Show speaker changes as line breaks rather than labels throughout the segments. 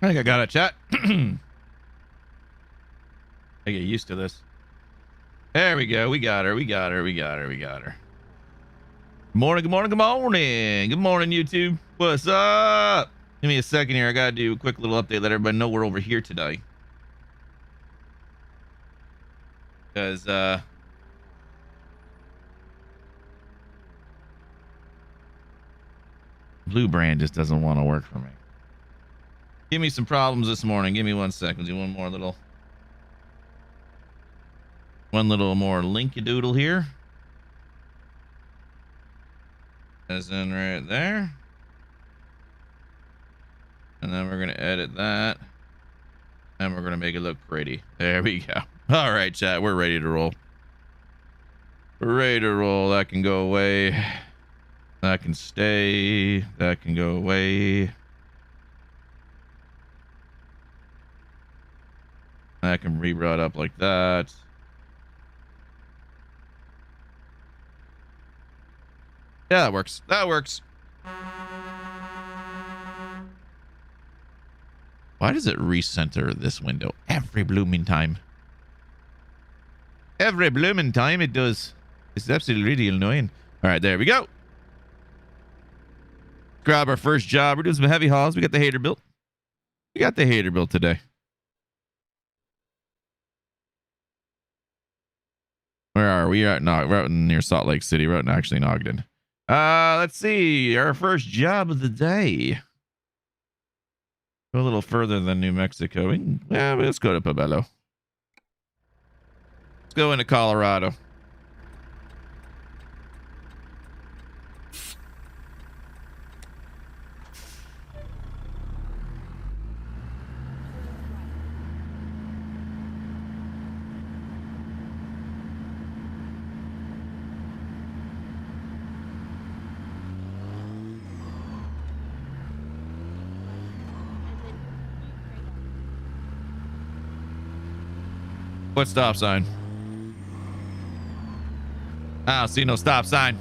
I think I got it, chat. I get used to this. There we go. We got her. We got her. We got her. We got her. Good morning. Good morning. Good morning. Good morning, YouTube. What's up? Give me a second here. I got to do a quick little update. Let everybody know we're over here today. Because, Blue brand just doesn't want to work for me. Give me some problems this morning. Give me 1 second. Do one more little more link-a-doodle here. As in right there. And then we're going to edit that. And we're going to make it look pretty. There we go. All right, chat. We're ready to roll. We're ready to roll. That can go away. That can stay. That can go away. That can be brought up like that. Yeah, that works. That works. Why does it recenter this window every blooming time? Every blooming time it does. It's absolutely really annoying. All right, there we go. Grab our first job. We're doing some heavy hauls. We got the Haterbilt. We got the Haterbilt today. Where are we? We're out near Salt Lake City. We're out actually in Ogden. Let's see. Our first job of the day. Go a little further than New Mexico. Yeah, let's go to Pueblo. Let's go into Colorado. What stop sign? I don't see no stop sign.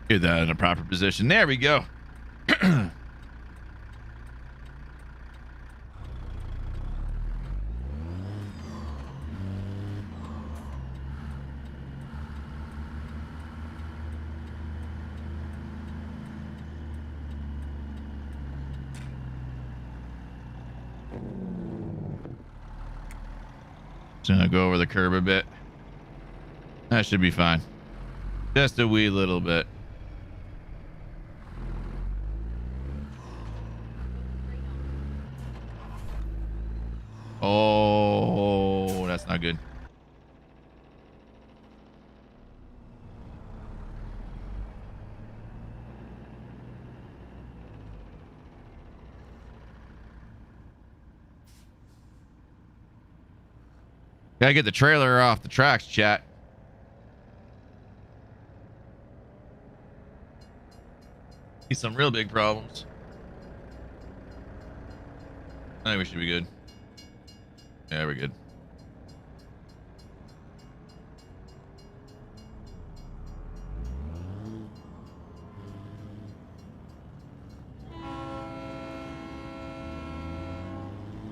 Get that in a proper position. There we go. Just gonna go over the curb a bit. That should be fine. Just a wee little bit. Oh, that's not good. Gotta get the trailer off the tracks, chat. See some real big problems. I think we should be good. Yeah, we're good.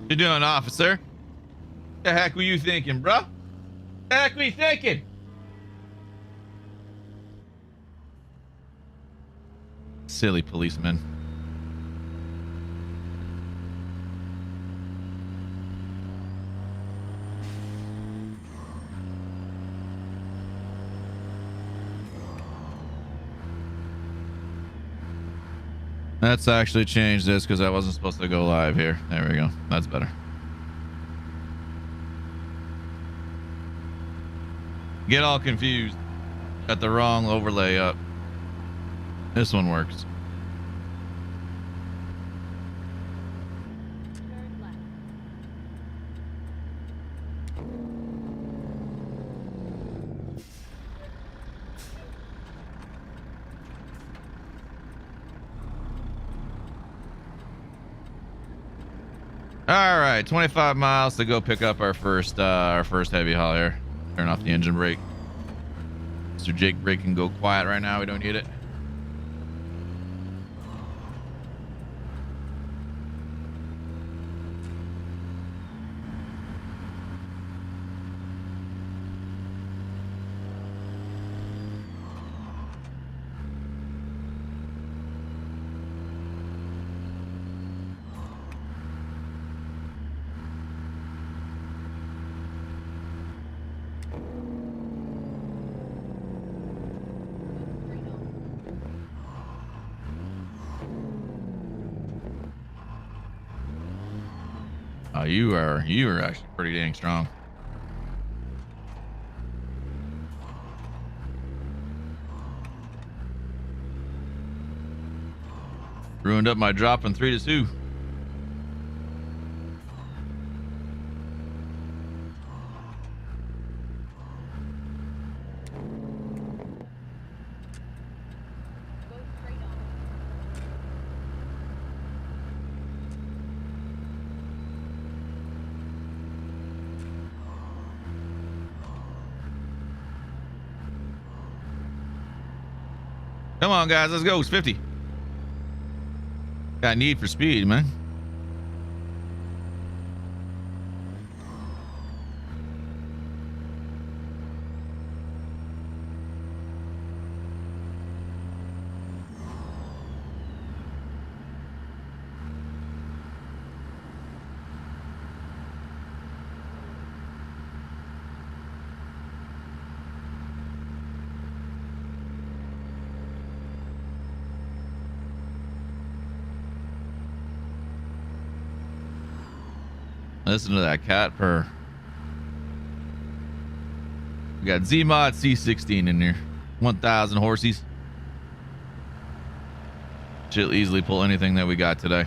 What you doing, officer? The heck were you thinking, bro? The heck were you thinking? Silly policeman. Let's actually change this because I wasn't supposed to go live here. There we go. That's better. Get all confused. Got the wrong overlay up. This one works. All right, 25 miles to go pick up our first heavy haul here. Turn off the engine brake. Mr. Jake brake can go quiet right now. We don't need it. You are actually pretty dang strong. Ruined up my drop from 3 to 2. Come on, guys, let's go. It's 50. Got need for speed, man. Listen to that cat purr. We got Z-Mod C16 in here. 1,000 horsies. She'll easily pull anything that we got today.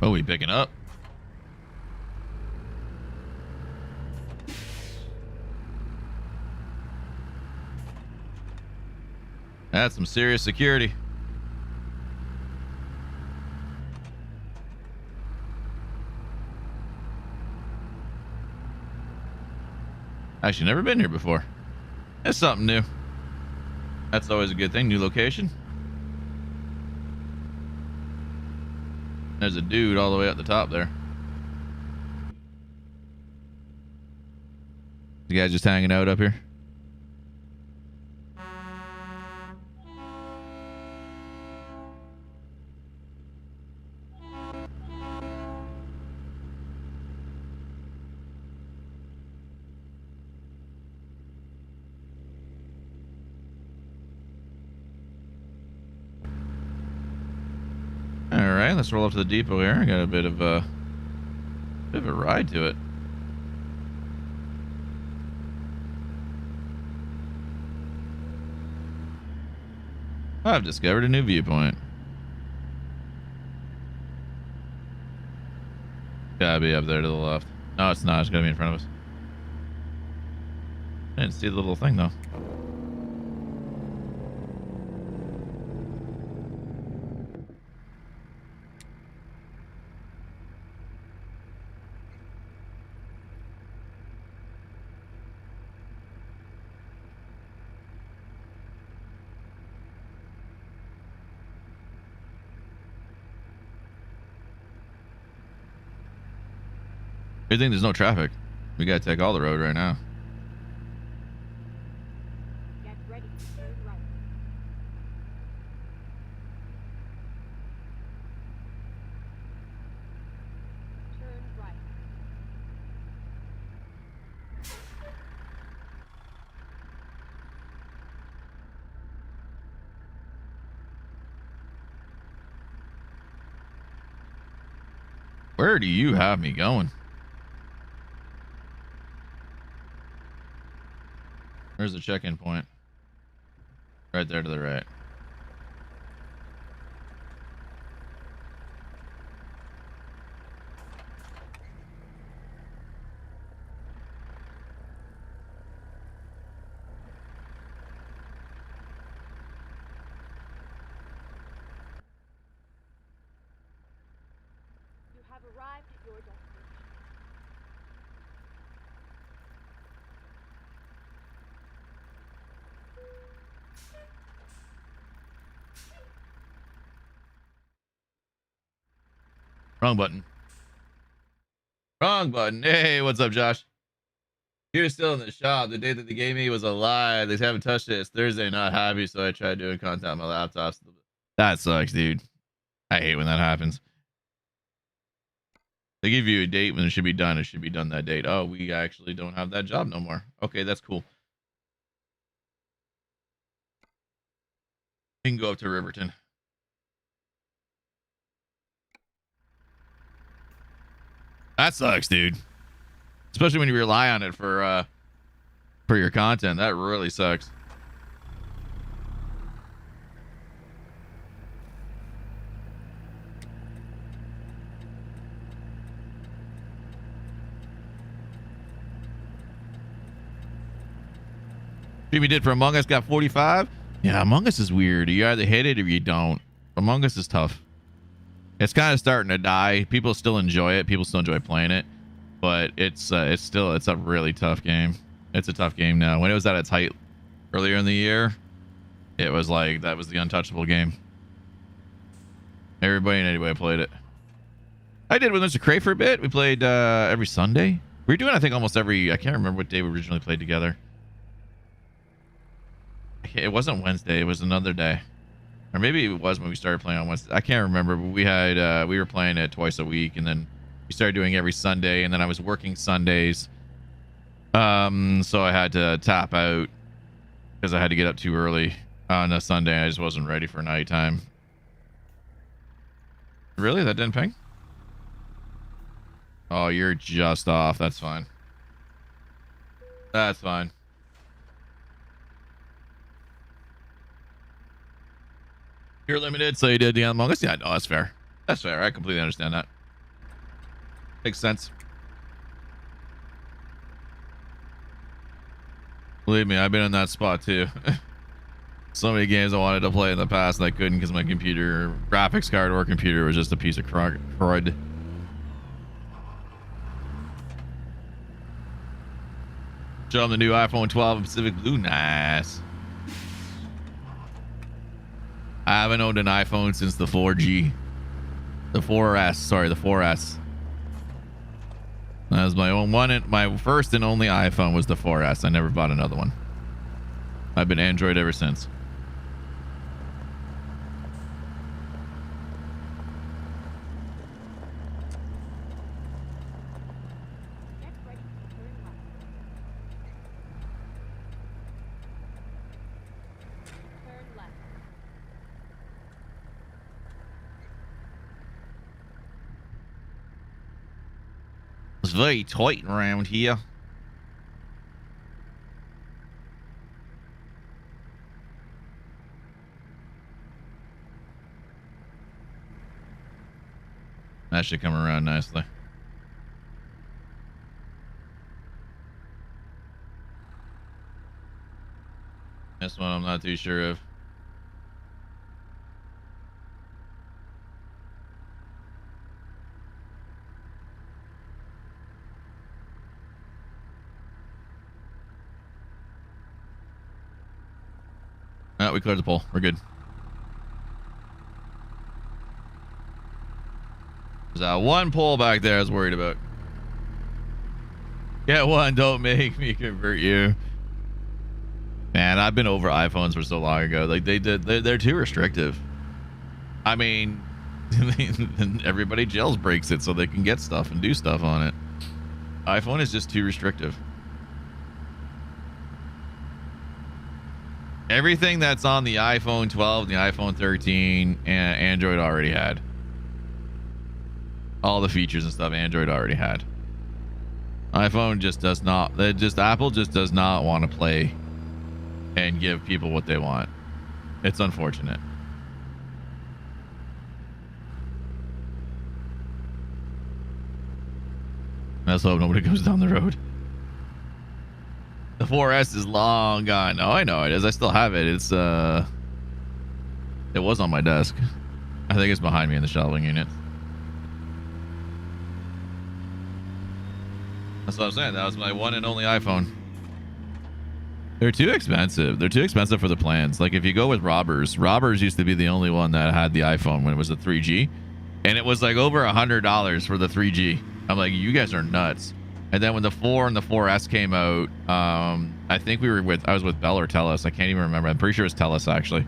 Oh, we picking up. That's some serious security. Actually, never been here before. That's something new. That's always a good thing. New location. There's a dude all the way at the top there. The guy's just hanging out up here. Let's roll up to the depot here. I got a bit of a ride to it. I've discovered a new viewpoint. Gotta be up there to the left. No, it's not. It's gotta be in front of us. I didn't see the little thing though. Good thing there's no traffic. We gotta take all the road right now.
Get ready to turn right. Turn right.
Where do you have me going? Where's the check-in point? Right there to the right.
You have arrived at your destination.
Wrong button. Wrong button. Hey, what's up, Josh? You're still in the shop. The date that they gave me was a lie. They haven't touched it. It's Thursday, not happy, so I tried doing content on my laptop. That sucks, dude. I hate when that happens. They give you a date when it should be done. It should be done that date. Oh, we actually don't have that job no more. Okay, that's cool. We can go up to Riverton. That sucks, dude. Especially when you rely on it for your content. That really sucks. Jimmy did for Among Us, got 45. Yeah, Among Us is weird. You either hit it or you don't. Among Us is tough. It's kind of starting to die. People still enjoy it. People still enjoy playing it, but it's a really tough game. It's a tough game now. When it was at its height earlier in the year, it was like that was the untouchable game. Everybody and anybody played it. I did with Mr. Cray for a bit. We played every Sunday. We were doing, I think, almost every. I can't remember what day we originally played together. It wasn't Wednesday. It was another day, or maybe it was when we started playing on Wednesday. I can't remember. But we had we were playing it twice a week, and then we started doing every Sunday. And then I was working Sundays, so I had to tap out because I had to get up too early on a Sunday. I just wasn't ready for nighttime. Really, that didn't ping? Oh, you're just off. That's fine. That's fine. You're limited, so you did the Among Us. Yeah, no, that's fair. That's fair. I completely understand that. Makes sense. Believe me, I've been in that spot too. So many games I wanted to play in the past and I couldn't because my computer, graphics card or computer was just a piece of crud. Show them the new iPhone 12 and Pacific Blue. Nice. I haven't owned an iPhone since the 4G. The 4S. Sorry, the 4S. That was my own one. My first and only iPhone was the 4S. I never bought another one. I've been Android ever since. It's very tight around here. That should come around nicely. This one I'm not too sure of. Oh, we cleared the pole. We're good. There's that one pole back there I was worried about. Get one, don't make me convert you. Man, I've been over iPhones for so long ago. Like they're too restrictive. I mean, everybody jailbreaks it so they can get stuff and do stuff on it. iPhone is just too restrictive. Everything that's on the iPhone 12, the iPhone 13, and Android already had. All the features and stuff Android already had. iPhone just does not. Apple just does not want to play and give people what they want. It's unfortunate. Let's hope nobody goes down the road. The 4S is long gone. Oh, I know it is. I still have it. It was on my desk. I think it's behind me in the shelving unit. That's what I'm saying. That was my one and only iPhone. They're too expensive. They're too expensive for the plans. Like if you go with Robbers used to be the only one that had the iPhone when it was a 3G, and it was like over $100 for the 3G. I'm like, you guys are nuts. And then when the 4 and the 4S came out, I think I was with Bell or Telus. I can't even remember. I'm pretty sure it was Telus actually,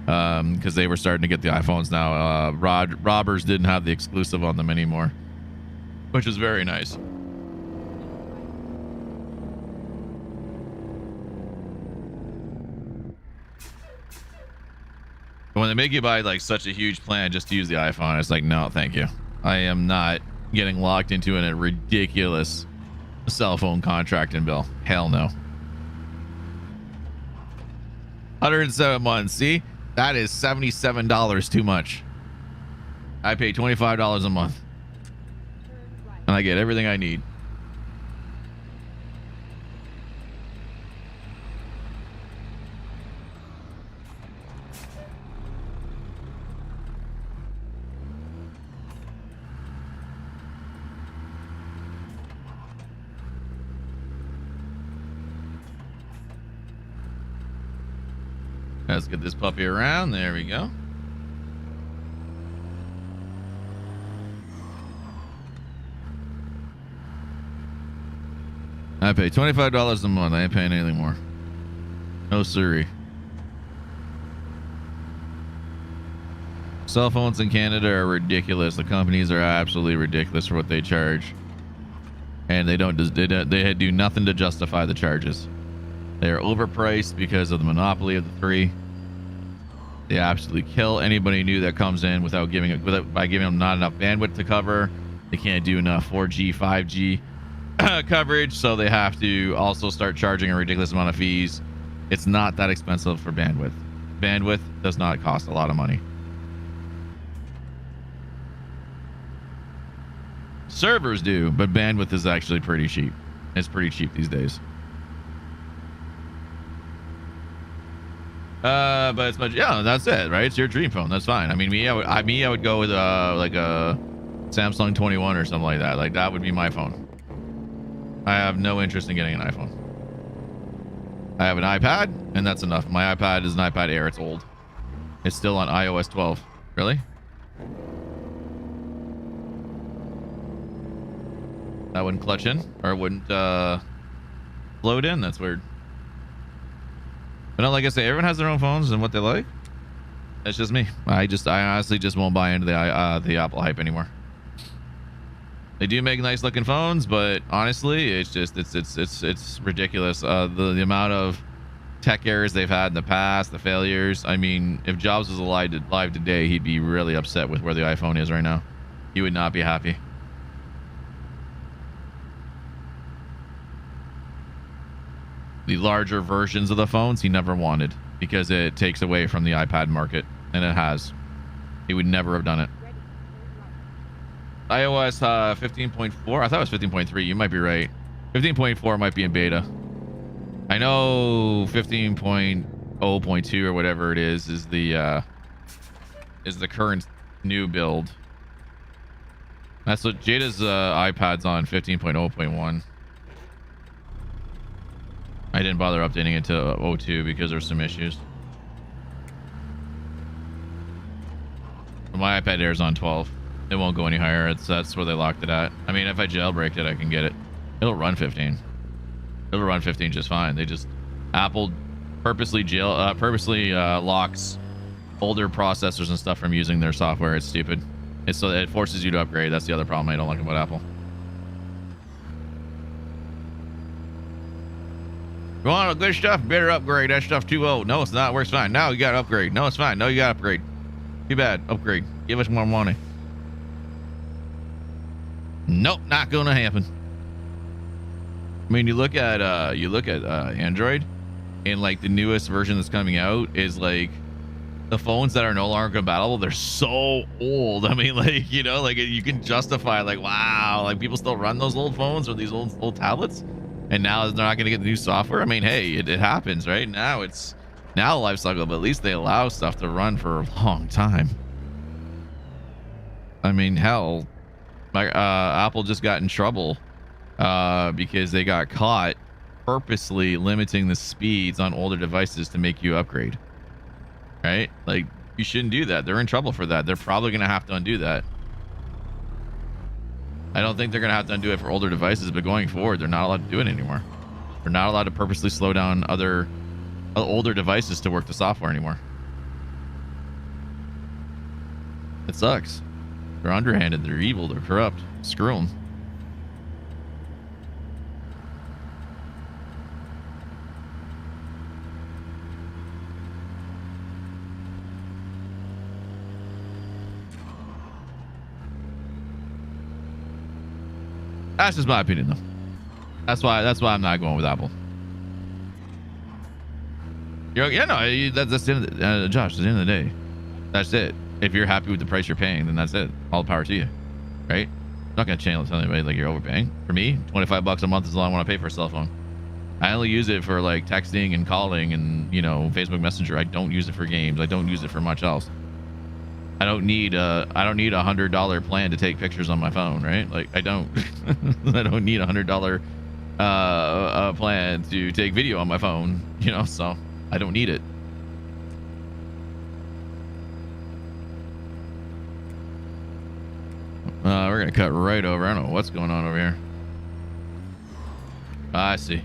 because they were starting to get the iPhones now. Robbers didn't have the exclusive on them anymore, which was very nice. But when they make you buy like such a huge plan just to use the iPhone, it's like, no, thank you. I am not getting locked into a ridiculous cell phone contract and bill. Hell no. 107 months. See, that is $77 too much. I pay $25 a month, and I get everything I need. Let's get this puppy around. There we go. I pay $25 a month. I ain't paying anything more. No siree. Cell phones in Canada are ridiculous. The companies are absolutely ridiculous for what they charge, and they do nothing to justify the charges. They are overpriced because of the monopoly of the three. They absolutely kill anybody new that comes in by giving them not enough bandwidth to cover. They can't do enough 4G, 5G coverage, so they have to also start charging a ridiculous amount of fees. It's not that expensive for bandwidth. Bandwidth does not cost a lot of money. Servers do, but bandwidth is actually pretty cheap. It's pretty cheap these days. But it's much, yeah, that's it, right? It's your dream phone. That's fine. I mean, I would go with like a Samsung 21 or something like that. Like that would be my phone. I have no interest in getting an iPhone. I have an iPad, and that's enough. My iPad is an iPad Air. It's old. It's still on iOS 12. Really? That wouldn't clutch in, or it wouldn't load in. That's weird. But no, like I say, everyone has their own phones and what they like. That's just me. I honestly just won't buy into the Apple hype anymore. They do make nice looking phones, but honestly, it's ridiculous. The amount of tech errors they've had in the past, the failures. I mean, if Jobs was alive today, he'd be really upset with where the iPhone is right now. He would not be happy. The larger versions of the phones he never wanted because it takes away from the iPad market, and it has. He would never have done it. iOS 15.4. I thought it was 15.3. You might be right. 15.4 might be in beta. I know 15.0.2 or whatever it is the current new build. That's what Jada's iPad's on 15.0.1. I didn't bother updating it to 02 because there's some issues. My iPad Air is on 12. It won't go any higher. That's where they locked it at. I mean, if I jailbreak it, I can get it. It'll run 15. It'll run 15 just fine. They just Apple purposely locks older processors and stuff from using their software. It's stupid. It's so it forces you to upgrade. That's the other problem I don't like about Apple. You want good stuff? Better upgrade. That stuff too old. No, it's not. Works fine. No, you gotta upgrade. No, it's fine. No, you gotta upgrade. Too bad. Upgrade. Give us more money. Nope, not gonna happen. I mean, you look at Android, and like the newest version that's coming out is like the phones that are no longer compatible. They're so old. I mean, like, you know, like you can justify like, wow, like people still run those old phones or these old tablets, and now they're not going to get the new software. I mean, hey, it happens, right? Now the life cycle, but at least they allow stuff to run for a long time. I mean, hell, Apple just got in trouble because they got caught purposely limiting the speeds on older devices to make you upgrade. Right? Like, you shouldn't do that. They're in trouble for that. They're probably going to have to undo that. I don't think they're going to have to undo it for older devices, but going forward, they're not allowed to do it anymore. They're not allowed to purposely slow down other older devices to work the software anymore. It sucks. They're underhanded. They're evil. They're corrupt. Screw them. That's just my opinion, though. That's why I'm not going with Apple. Yeah, no, that's the end of the, Josh. At the end of the day, that's it. If you're happy with the price you're paying, then that's it. All the power to you, right? I'm not gonna tell anybody like you're overpaying. For me, $25 a month is all I want to pay for a cell phone. I only use it for like texting and calling and, you know, Facebook Messenger. I don't use it for games. I don't use it for much else. I don't need a $100 plan to take pictures on my phone, right? Like I don't I don't need $100 plan to take video on my phone, you know, so I don't need it. We're gonna cut right over. I don't know what's going on over here. I see.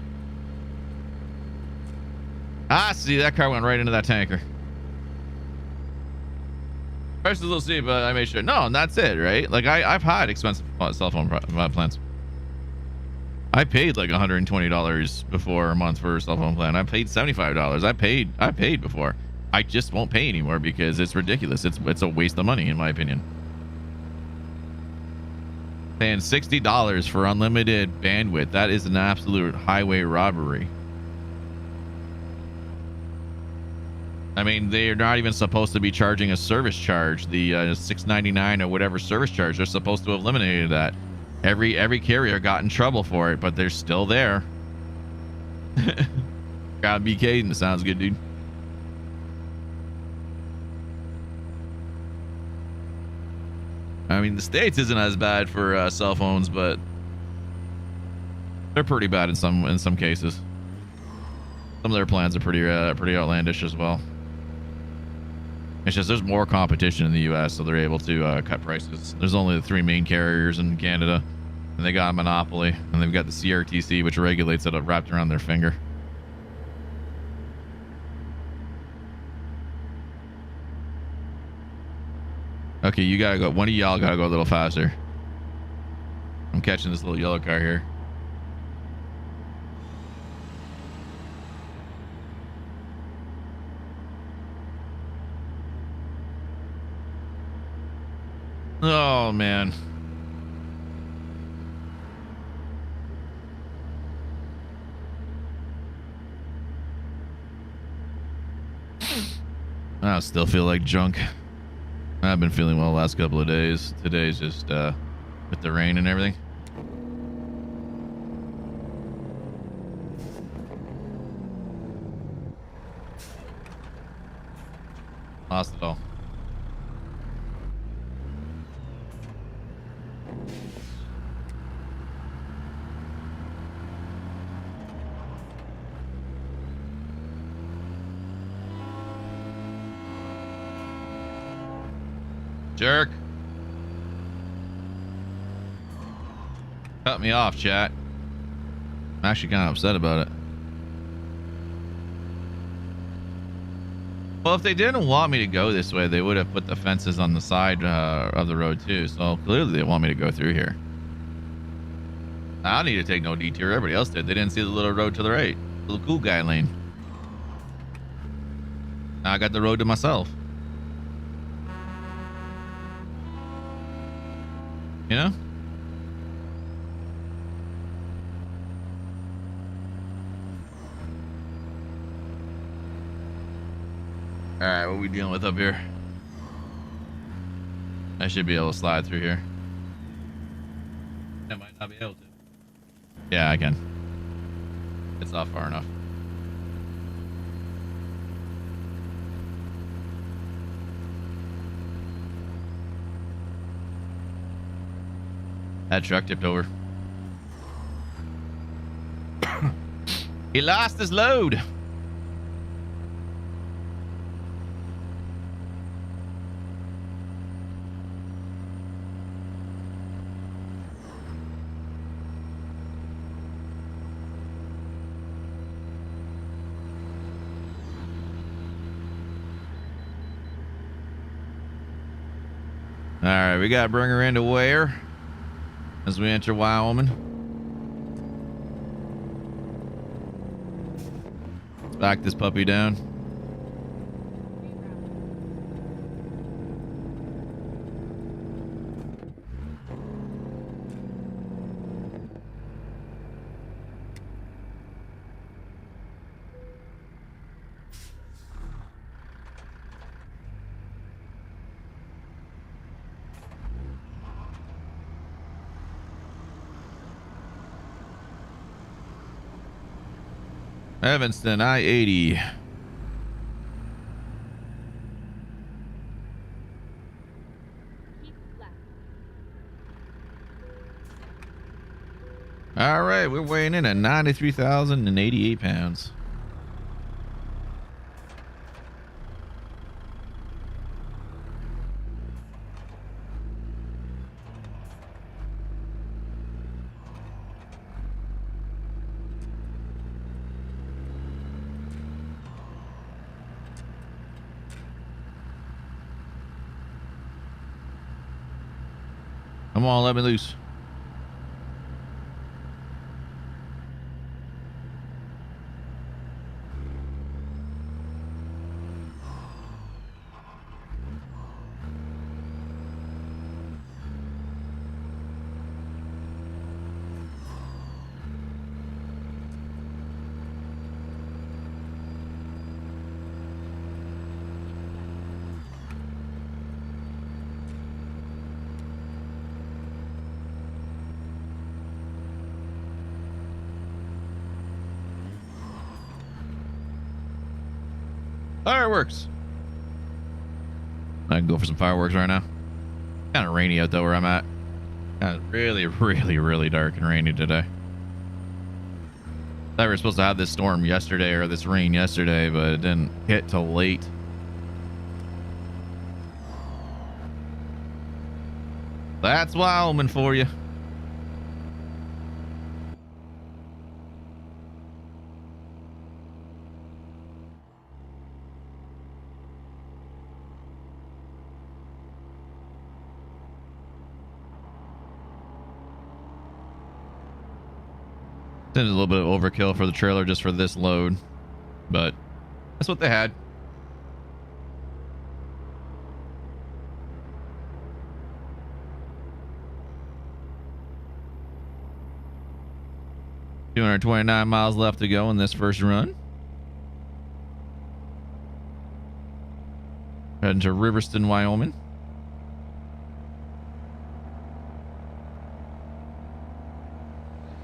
That car went right into that tanker. First a little steep, but I made sure. No, and that's it, right? Like I've had expensive cell phone plans. I paid like $120 before a month for a cell phone plan. I paid $75. I paid before. I just won't pay anymore because it's ridiculous. It's a waste of money, in my opinion. Paying $60 for unlimited bandwidth. That is an absolute highway robbery. I mean, they're not even supposed to be charging a service charge. The $6.99 or whatever service charge, they're supposed to have eliminated that. Every carrier got in trouble for it, but they're still there. Gotta be Caden. Sounds good, dude. I mean, the States isn't as bad for cell phones, but they're pretty bad in some cases. Some of their plans are pretty outlandish as well. It's just there's more competition in the U.S., so they're able to cut prices. There's only the 3 main carriers in Canada, and they got a monopoly, and they've got the CRTC, which regulates it wrapped around their finger. Okay, you gotta go. One of y'all gotta go a little faster. I'm catching this little yellow car here. Oh, man. I still feel like junk. I've been feeling well the last couple of days. Today's just with the rain and everything. Lost it all. Jerk. Cut me off, chat. I'm actually kind of upset about it. Well, if they didn't want me to go this way, they would have put the fences on the side of the road too. So clearly they want me to go through here. I don't need to take no detour. Everybody else did. They didn't see the little road to the right. Little cool guy lane. Now I got the road to myself. You know? Alright, what are we dealing with up here? I should be able to slide through here. I might not be able to. Yeah, I can. It's not far enough. That truck tipped over. He lost his load. All right, we got to bring her into where as we enter Wyoming. Let's back this puppy down. Evanston, I-80.
Keep left.
All right, we're weighing in at 93,088 pounds. Come on, let me loose. Fireworks. I can go for some fireworks right now. Kind of rainy out though where I'm at. Kind of really dark and rainy today. Thought we were supposed to have this storm yesterday or this rain yesterday, but it didn't hit till late. That's Wyoming for you. It's a little bit of overkill for the trailer just for this load, but that's what they had. $229 miles left to go in this first run. Heading to Riverston, Wyoming.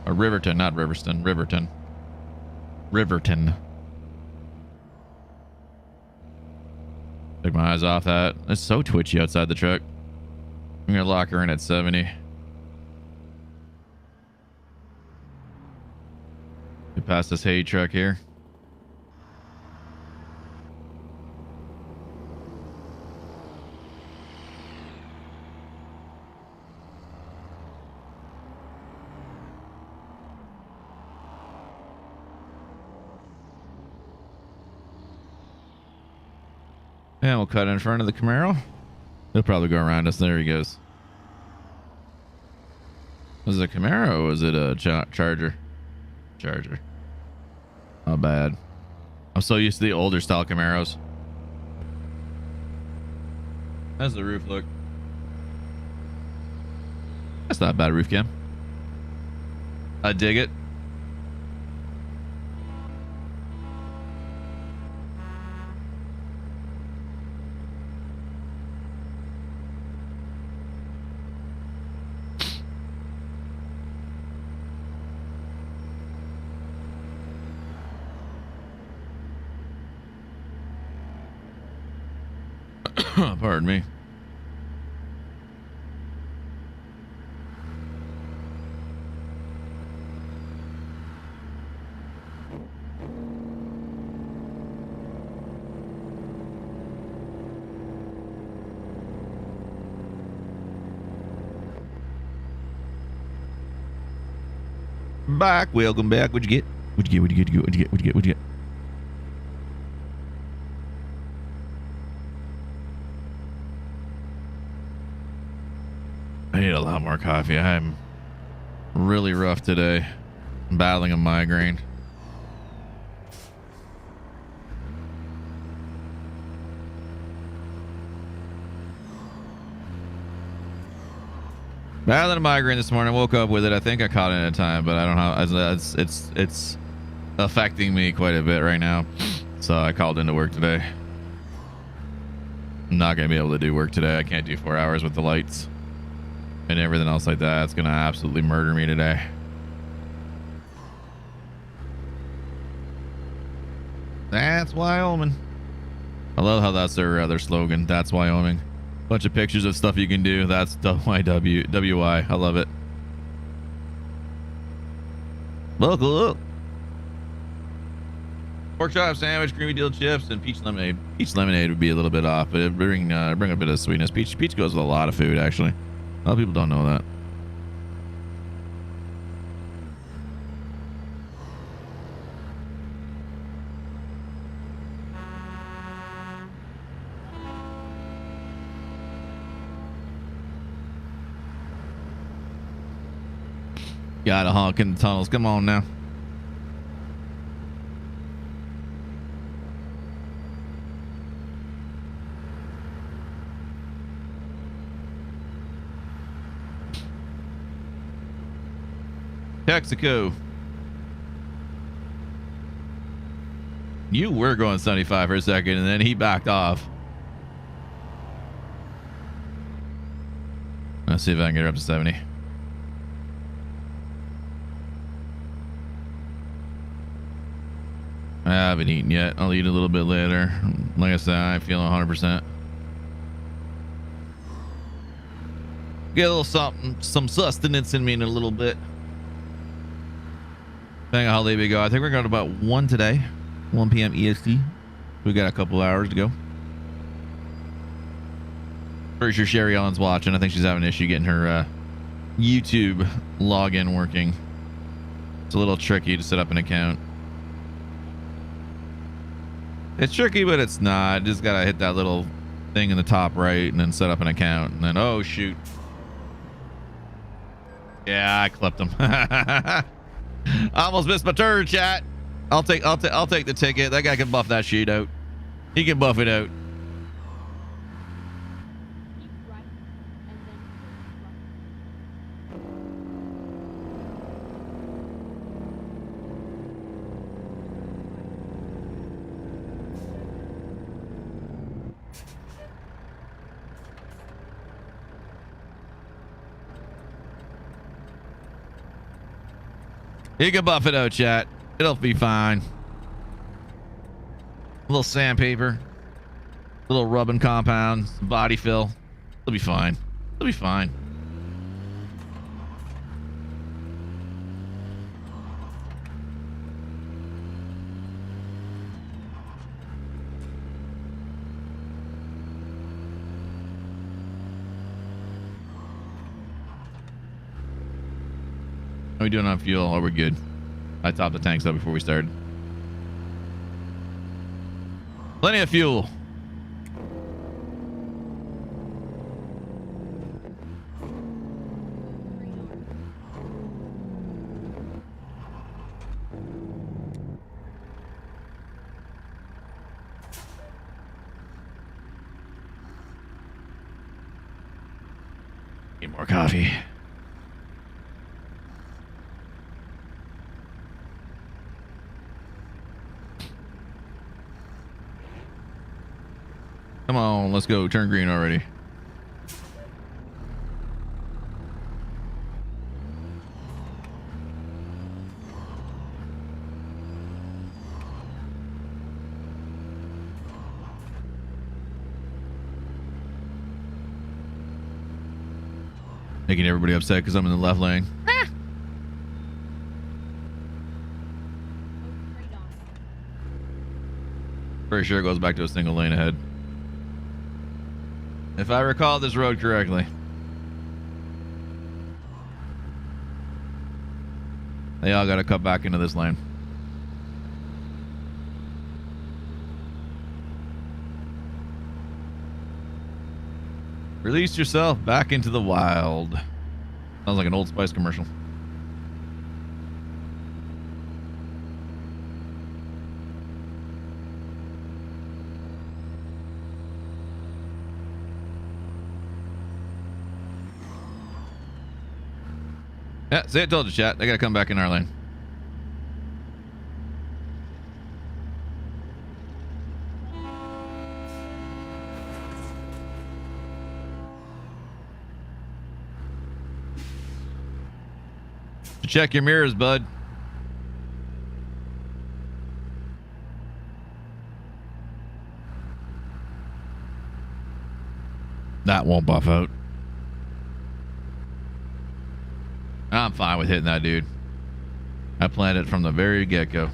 Or Riverton, not Riverston. Riverton. Riverton. Take my eyes off that. It's so twitchy outside the truck. I'm gonna lock her in at 70. We pass this hay truck here. And we'll cut in front of the Camaro. He'll probably go around us. There he goes. Was it a Camaro or was it a Charger? Charger. Not bad. I'm so used to the older style Camaros. How's the roof look? That's not a bad roof cam. I dig it. Pardon me. Back. Welcome back. What'd you get? What'd you get? What'd you get? What'd you get? What'd you get? What'd you get? I need a lot more coffee. I'm really rough today. I'm battling a migraine. Battling a migraine this morning. Woke up with it. I think I caught it at a time, but I don't know. It's affecting me quite a bit right now. So I called into work today. I'm not gonna be able to do work today. I can't do 4 hours with the lights and everything else like that. It's gonna absolutely murder me today. That's Wyoming. I love how that's their slogan. That's Wyoming. Bunch of pictures of stuff you can do. That's WY. I love it. Look. Pork chop sandwich, creamy dill chips, and peach lemonade. Peach lemonade would be a little bit off, but it'd bring a bit of sweetness. Peach goes with a lot of food, actually. A lot of people don't know that. Gotta honk in the tunnels. Come on now. Texaco. You were going 75 for a second, and then he backed off. Let's see if I can get her up to 70. I haven't eaten yet. I'll eat a little bit later. Like I said, I'm feeling 100%. Get a little something, some sustenance in me in a little bit. Depending on how late we go. I think we're going to about 1 today. 1 p.m. EST. We got a couple hours to go. Pretty sure Sherry Ellen's watching. I think she's having an issue getting her YouTube login working. It's a little tricky to set up an account. It's tricky, but it's not. Just gotta hit that little thing in the top right and then set up an account. And then, oh shoot. Yeah, I clipped him. I almost missed my turn, chat. I'll take the ticket. That guy can buff that sheet out. He can buff it out.
Keep right, and then turn left.
He can buff it out, chat. It'll be fine. A little sandpaper, a little rubbing compound, some body fill. It'll be fine. It'll be fine. How are we doing on fuel? Oh, we're good. I topped the tanks up before we started. Plenty of fuel. Need more coffee. Come on, let's go. Turn green already. Making everybody upset because I'm in the left lane. Pretty sure it goes back to a single lane ahead. If I recall this road correctly. They all got to cut back into this lane. Release yourself back into the wild. Sounds like an Old Spice commercial. Yeah, see, I told you, chat. They gotta come back in our lane. Check your mirrors, bud. That won't buff out. I'm fine with hitting that dude. I planned it from the very get-go.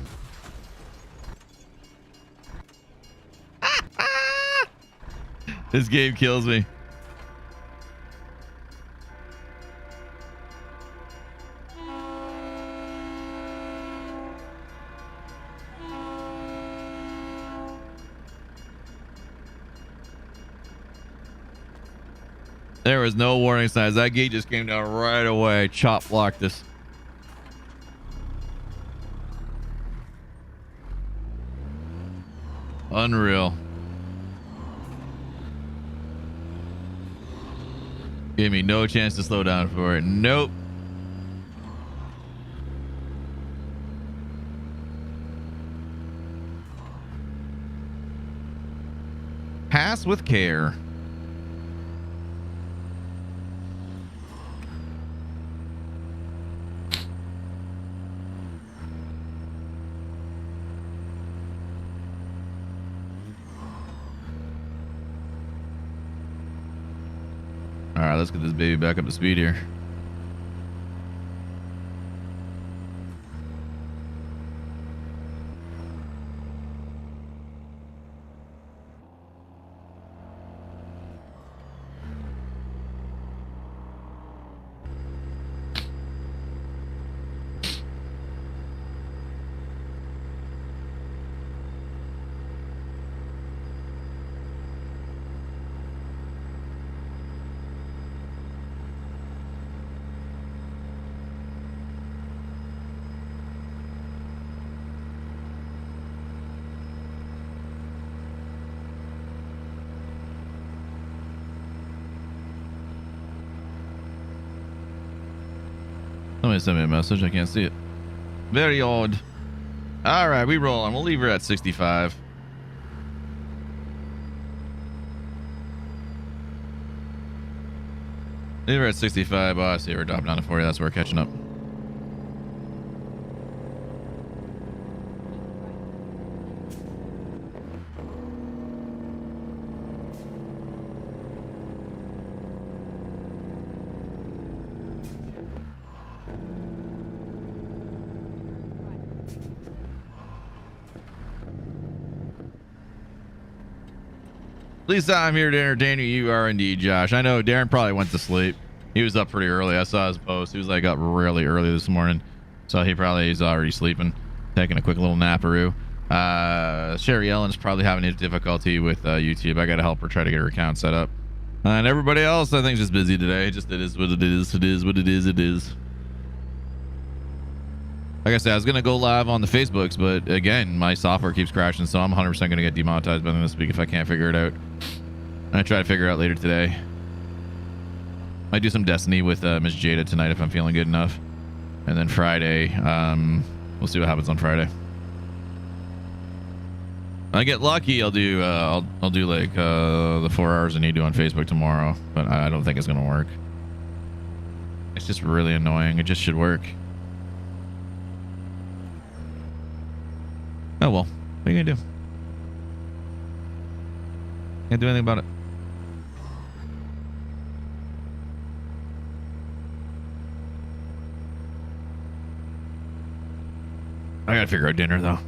This game kills me. There was no warning signs. That gate just came down right away. Chop blocked us. Unreal. Gave me no chance to slow down for it. Nope. Pass with care. All right, let's get this baby back up to speed here. Somebody sent me a message. I can't see it. Very odd. All right, we roll on. We'll leave her at 65. Leave her at 65. Oh, I see her dropping down to 40. That's where we're catching up. At least I'm here to entertain you. You are indeed, Josh. I know Darren probably went to sleep. He was up pretty early. I saw his post. He was like up really early this morning. So he probably is already sleeping, taking a quick little naparoo. Sherry Ellen's probably having a difficulty with YouTube. I got to help her try to get her account set up. And everybody else, I think, is just busy today. Just it is what it is. It is what it is. It is. Like I said, I was going to go live on the Facebooks, but again, my software keeps crashing, so I'm 100% going to get demonetized by the end of this week if I can't figure it out. I try to figure it out later today. I do some Destiny with Miss Jada tonight if I'm feeling good enough, and then Friday, we'll see what happens on Friday. I get lucky, I'll do I'll do like the 4 hours I need to on Facebook tomorrow, but I don't think it's gonna work. It's just really annoying. It just should work. Oh well, what are you gonna do? Can't do anything about it. I gotta figure out dinner though.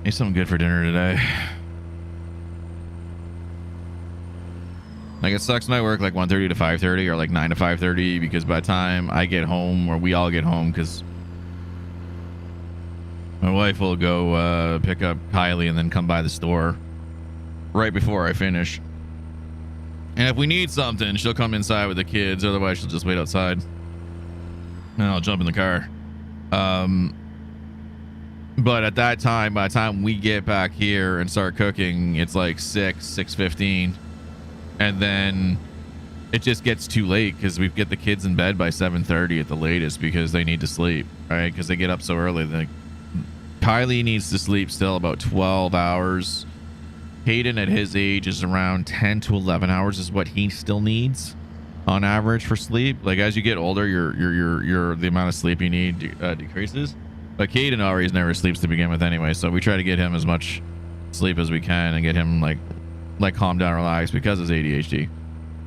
Need something good for dinner today. Like, it sucks when I work like 1:30 to 5:30 or like 9 to 5:30, because by the time I get home, or we all get home, because my wife will go pick up Kylie and then come by the store right before I finish. And if we need something, she'll come inside with the kids. Otherwise, she'll just wait outside. And I'll jump in the car. But at that time, by the time we get back here and start cooking, it's like 6:15. And then it just gets too late because we get the kids in bed by 7:30 at the latest because they need to sleep, right? Because they get up so early. Kylie needs to sleep still about 12 hours. Hayden at his age is around 10 to 11 hours is what he still needs on average for sleep. Like, as you get older, your the amount of sleep you need decreases. But Caden always never sleeps to begin with anyway, so we try to get him as much sleep as we can and get him like calm down, relax, because of his ADHD.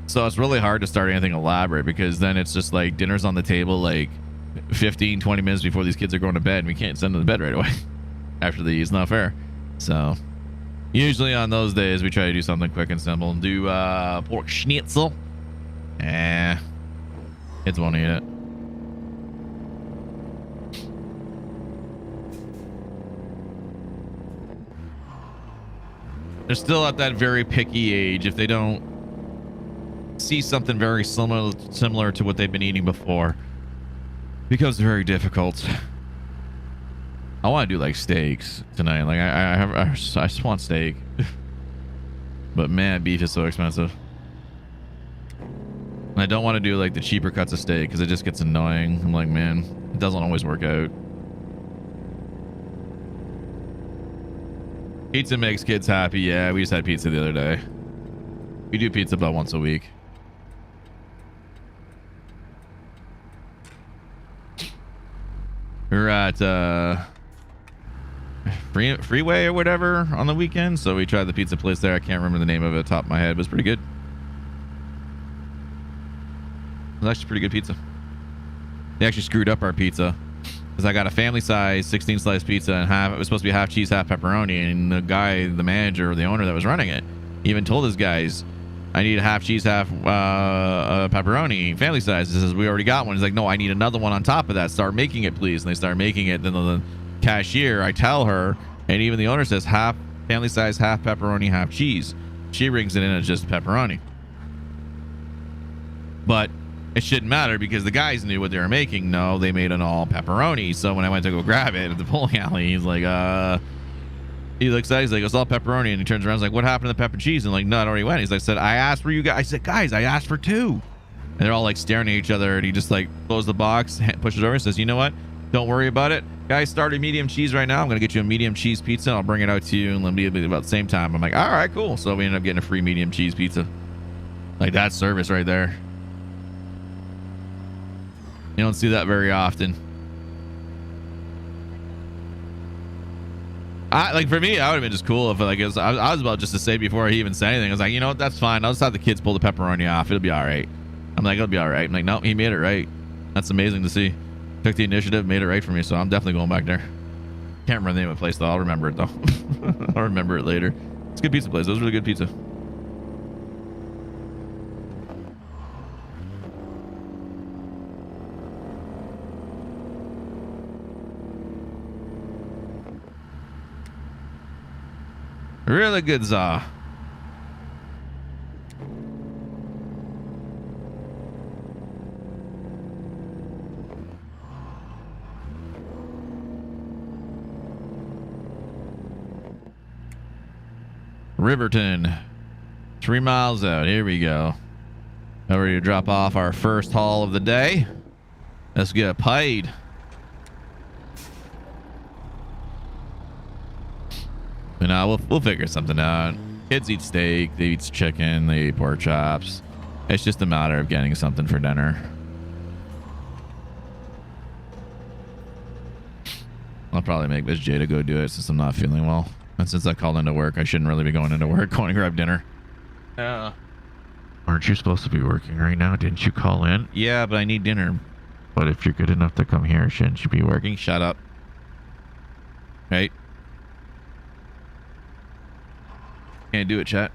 So it's really hard to start anything elaborate, because then it's just like dinner's on the table like 15-20 minutes before these kids are going to bed, and we can't send them to bed right away after they eat. It's not fair. So usually on those days we try to do something quick and simple and do pork schnitzel. Kids won't eat it. They're still at that very picky age. If they don't see something very similar to what they've been eating before, it becomes very difficult. I want to do like steaks tonight. Like, I just want steak. But man, beef is so expensive. And I don't want to do like the cheaper cuts of steak because it just gets annoying. I'm like, man, it doesn't always work out. Pizza makes kids happy. Yeah, we just had pizza the other day. We do pizza about once a week. We're at Freeway or whatever on the weekend, so we tried the pizza place there. I can't remember the name of it off the top of my head, but it's pretty good. It was actually pretty good pizza. They actually screwed up our pizza because I got a family size 16 slice pizza, and it was supposed to be half cheese, half pepperoni. And the guy, the manager, the owner that was running it, even told his guys, I need a half cheese, half pepperoni, family size. He says, we already got one. He's like, no, I need another one on top of that. Start making it, please. And they start making it. Then the cashier, I tell her, and even the owner says, half family size, half pepperoni, half cheese. She rings it in as just pepperoni. But it shouldn't matter because the guys knew what they were making. No, they made an all pepperoni. So when I went to go grab it at the bowling alley, he's like, he looks at it, he's like, it's all pepperoni. And he turns around, he's like, what happened to the pepper cheese? And like, no, it already went. He's like, said, I asked for you guys. I said, guys, I asked for 2. And they're all like staring at each other. And he just like closed the box, pushes it over, and says, you know what? Don't worry about it. Guys, start a medium cheese right now. I'm going to get you a medium cheese pizza. And I'll bring it out to you. And it'll be about the same time. I'm like, all right, cool. So we ended up getting a free medium cheese pizza. Like, that's service right there. You don't see that very often. Like, for me, I would have been just cool if like I was about just to say before he even said anything. I was like, you know what, that's fine. I'll just have the kids pull the pepperoni off. It'll be all right. I'm like, it'll be all right. I'm like, no, he made it right. That's amazing to see. Took the initiative, made it right for me. So I'm definitely going back there. Can't remember the name of the place though. I'll remember it though. I'll remember it later. It's a good pizza place. It was really good pizza. Really good za. Riverton. 3 miles out. Here we go. Now we're ready to drop off our first haul of the day. Let's get paid. But now we'll figure something out. Kids eat steak, they eat chicken, they eat pork chops. It's just a matter of getting something for dinner. I'll probably make Miss Jada go do it since I'm not feeling well. And since I called into work, I shouldn't really be going into work. Going to grab dinner. Aren't you supposed to be working right now? Didn't you call in? Yeah, but I need dinner. But if you're good enough to come here, shouldn't you be working? Shut up. Right? Can't do it, chat.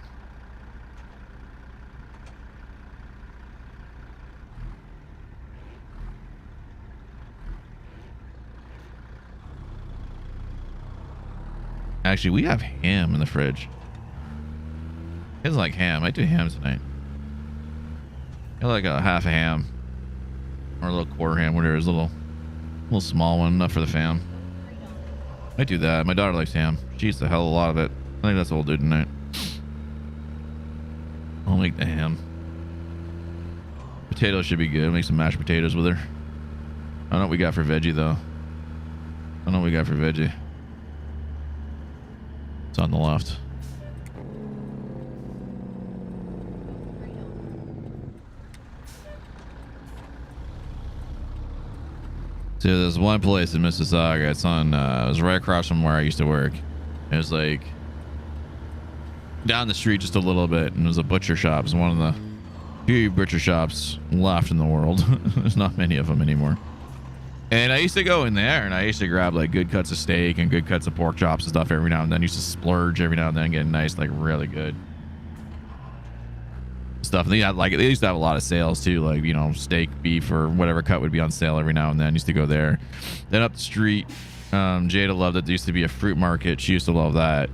Actually, we have ham in the fridge. It's like ham. I do ham tonight. I like a half a ham. Or a little quarter ham, whatever it is. A little small one, enough for the fam. I do that. My daughter likes ham. She eats the hell of a lot of it. I think that's what we'll do tonight. I'll make the ham. Potatoes should be good. I'll make some mashed potatoes with her. I don't know what we got for veggie, though. I don't know what we got for veggie. It's on the left. So there's one place in Mississauga. It's on, it was right across from where I used to work. It was like down the street just a little bit, and it was a butcher shop. It's one of the few butcher shops left in the world. There's not many of them anymore. And I used to go in there, and I used to grab like good cuts of steak and good cuts of pork chops and stuff every now and then. I used to splurge every now and then, get nice, like really good stuff. And they had like, they used to have a lot of sales too, like, you know, steak, beef, or whatever cut would be on sale every now and then. I used to go there. Then up the street, Jada loved it. There used to be a fruit market. She used to love that.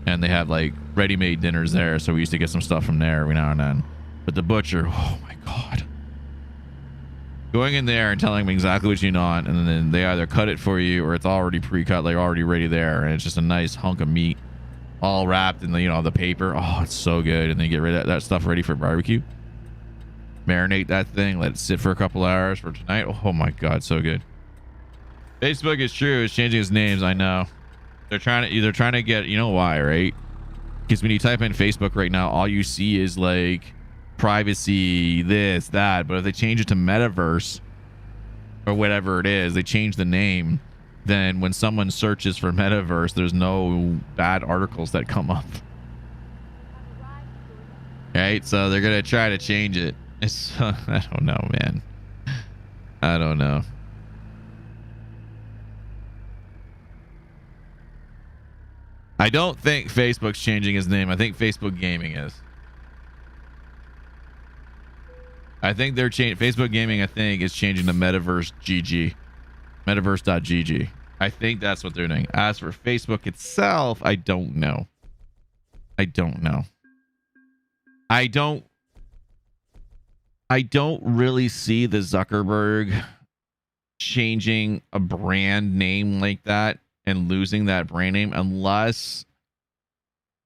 And they had like ready-made dinners there, so we used to get some stuff from there every now and then. But the butcher, oh my god, going in there and telling them exactly what you want, and then they either cut it for you or it's already pre-cut, like already ready there, and it's just a nice hunk of meat all wrapped in the, you know, the paper. Oh, it's so good. And then you get rid of that stuff ready for barbecue, marinate that thing, let it sit for a couple hours for tonight. Oh my god, so good. Facebook is true, it's changing its names. I know they're trying to get, you know why, right? Because when you type in Facebook right now, all you see is like privacy, this, that. But if they change it to metaverse or whatever it is, they change the name, then when someone searches for metaverse, there's no bad articles that come up. Right? So they're gonna try to change it. It's I don't know, man. I don't know. I don't think Facebook's changing his name. I think Facebook Gaming is. I think they're changing. Facebook Gaming, I think, is changing to Metaverse GG. Metaverse.gg. I think that's what they're doing. As for Facebook itself, I don't know. I don't know. I don't really see the Zuckerberg changing a brand name like that and losing that brand name unless,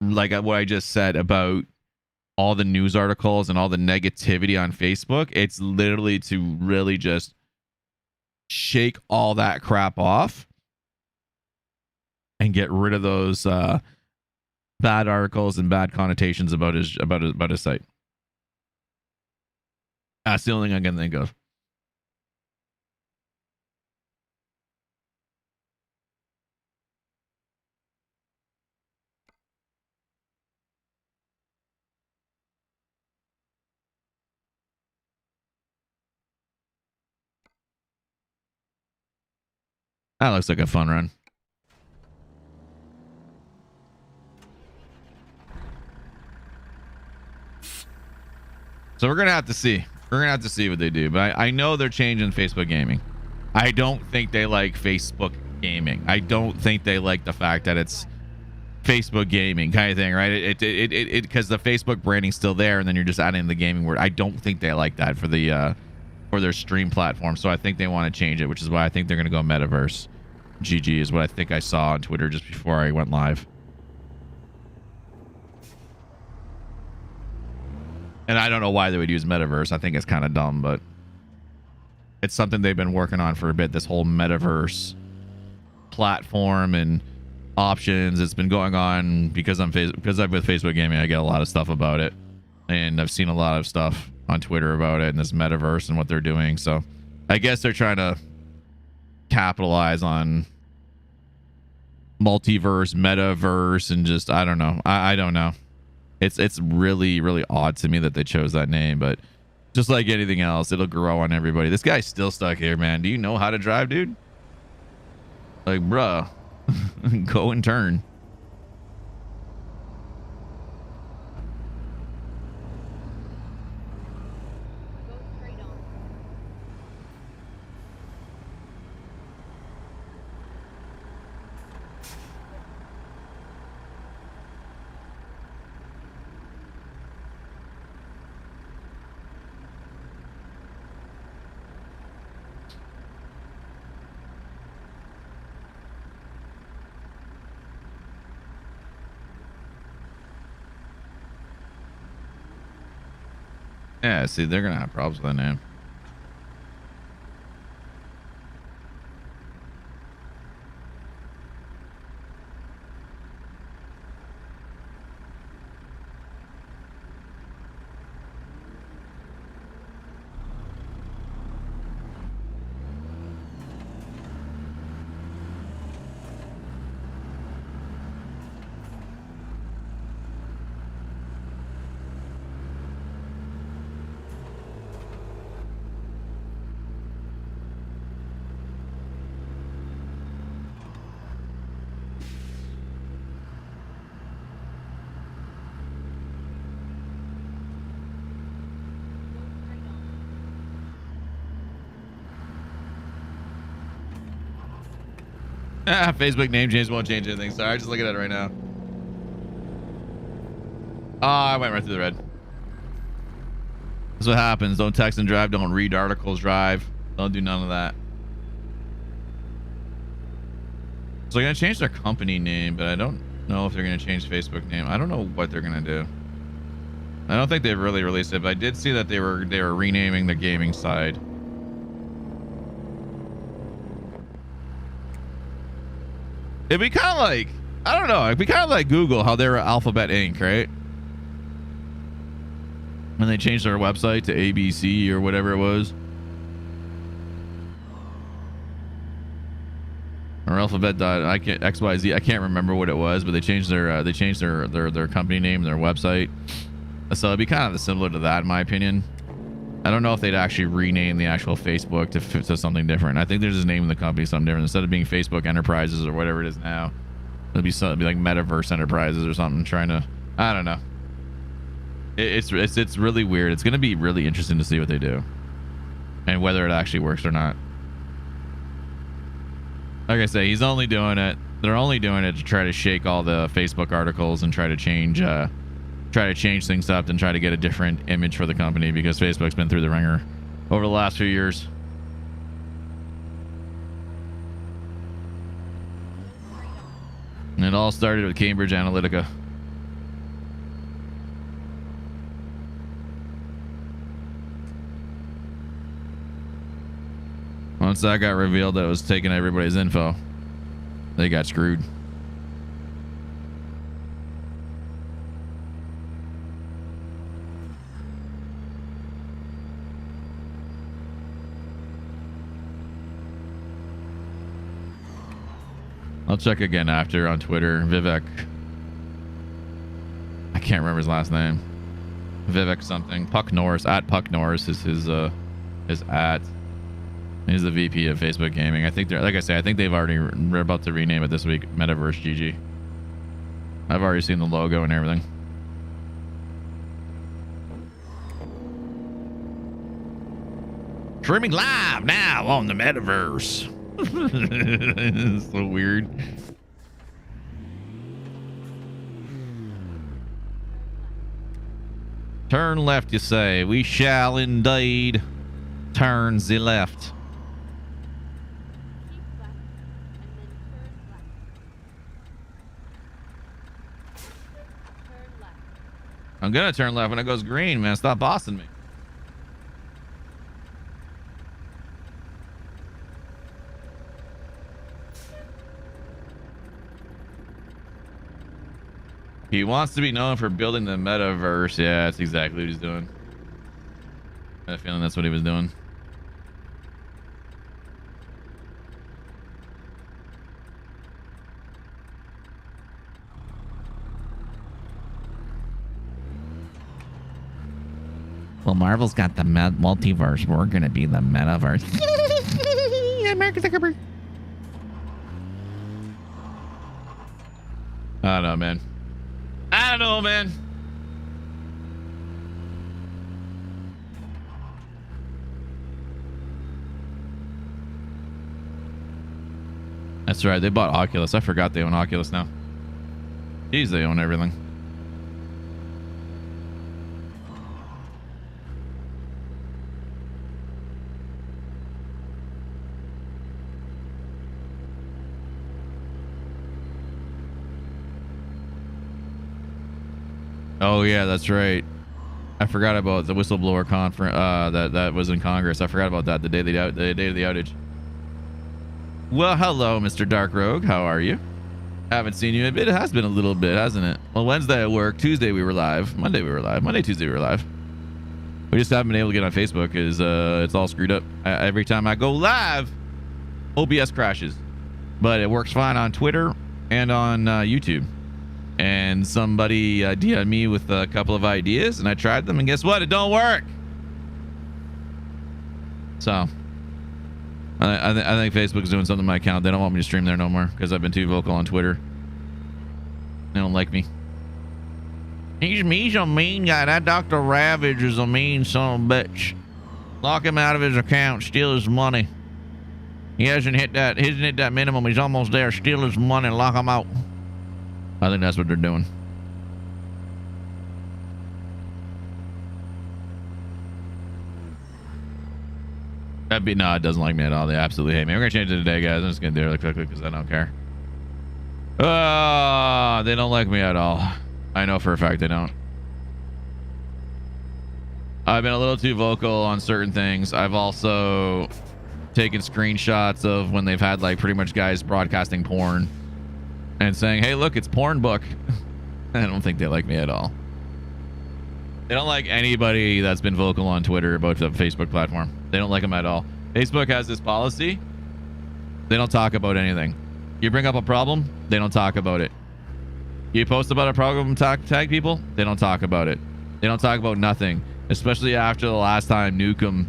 like what I just said about all the news articles and all the negativity on Facebook, it's literally to really just shake all that crap off and get rid of those bad articles and bad connotations about his site. That's the only thing I can think of. That looks like a fun run. So we're gonna have to see. We're gonna have to see what they do. But I know they're changing Facebook Gaming. I don't think they like Facebook Gaming. I don't think they like the fact that it's Facebook Gaming kind of thing, right? It because the Facebook branding's still there, and then you're just adding the gaming word. I don't think they like that for the for their stream platform. So I think they want to change it, which is why I think they're gonna go Metaverse. GG is what I think I saw on Twitter just before I went live. And I don't know why they would use metaverse. I think it's kind of dumb, but it's something they've been working on for a bit. This whole metaverse platform and options. It's been going on because I'm with Facebook Gaming. I get a lot of stuff about it, and I've seen a lot of stuff on Twitter about it and this metaverse and what they're doing. So I guess they're trying to capitalize on multiverse, metaverse, and just I don't know. I don't know. It's really, really odd to me that they chose that name, but just like anything else, it'll grow on everybody. This guy's still stuck here, man. Do you know how to drive, dude? Like, bruh, go and turn.
Go straight on.
Yeah, see, they're gonna have problems with that name. Facebook name change won't change anything. Sorry, just look at it right now. Oh, I went right through the red. That's what happens. Don't text and drive. Don't read articles. Drive. Don't do none of that. So they're gonna change their company name, but I don't know if they're gonna change Facebook name. I don't know what they're gonna do. I don't think they've really released it, but I did see that they were renaming the gaming side. It'd be kind of like, I don't know, it'd be kind of like Google, how they were Alphabet Inc., right? When they changed their website to ABC or whatever it was. Or Alphabet XYZ. I can't remember what it was, but they changed their company name and their website. So it'd be kind of similar to that, in my opinion. I don't know if they'd actually rename the actual Facebook to something different. I think they're just naming the company something different. Instead of being Facebook Enterprises or whatever it is now, it'd be like Metaverse Enterprises or something. Trying to, I don't know. It's really weird. It's gonna be really interesting to see what they do, and whether it actually works or not. Like I say, he's only doing it. They're only doing it to try to shake all the Facebook articles and try to change things up and try to get a different image for the company, because Facebook's been through the ringer over the last few years. And it all started with Cambridge Analytica. Once that got revealed that it was taking everybody's info, they got screwed. I'll check again after on Twitter. Vivek. I can't remember his last name. Vivek something. Puck Norris. At Puck Norris is his at. He's the VP of Facebook Gaming. I think they're, like I say, I think they're about to rename it this week. Metaverse GG. I've already seen the logo and everything. Streaming live now on the Metaverse. It's so weird. Turn left, you say. We shall indeed turn the left.
Keep left, and then turn left. Turn left.
I'm gonna turn left when it goes green, man. Stop bossing me. He wants to be known for building the metaverse. Yeah, that's exactly what he's doing. I have a feeling that's what he was doing. Well, Marvel's got the multiverse. We're gonna be the metaverse. America Zuckerberg. I don't know, man. I don't know, man. That's right. They bought Oculus. I forgot they own Oculus now. Jeez, they own everything. Oh yeah, that's right. I forgot about the whistleblower conference. That was in Congress. I forgot about that. The day of the outage. Well, hello, Mr. Dark Rogue. How are you? Haven't seen you in a bit. It has been a little bit, hasn't it? Well, Wednesday at work. Tuesday we were live. Monday we were live. Monday, Tuesday we were live. We just haven't been able to get on Facebook because it's all screwed up. Every time I go live, OBS crashes, but it works fine on Twitter and on YouTube. And somebody DM'd me with a couple of ideas, and I tried them, and guess what? It don't work. So I think Facebook's doing something to my account. They don't want me to stream there no more because I've been too vocal on Twitter. They don't like me. He's a mean guy. That Dr. Ravage is a mean son of a bitch. Lock him out of his account, steal his money. He hasn't hit that minimum. He's almost there. Steal his money, lock him out. I think that's what they're doing. No, it doesn't like me at all. They absolutely hate me. We're gonna change it today, guys. I'm just gonna do it really quickly because I don't care. They don't like me at all. I know for a fact they don't. I've been a little too vocal on certain things. I've also taken screenshots of when they've had like pretty much guys broadcasting porn and saying, hey, look, it's porn book. I don't think they like me at all. They don't like anybody that's been vocal on Twitter about the Facebook platform. They don't like them at all. Facebook has this policy. They don't talk about anything. You bring up a problem, they don't talk about it. You post about a problem, tag people, they don't talk about it. They don't talk about nothing, especially after the last time Nukem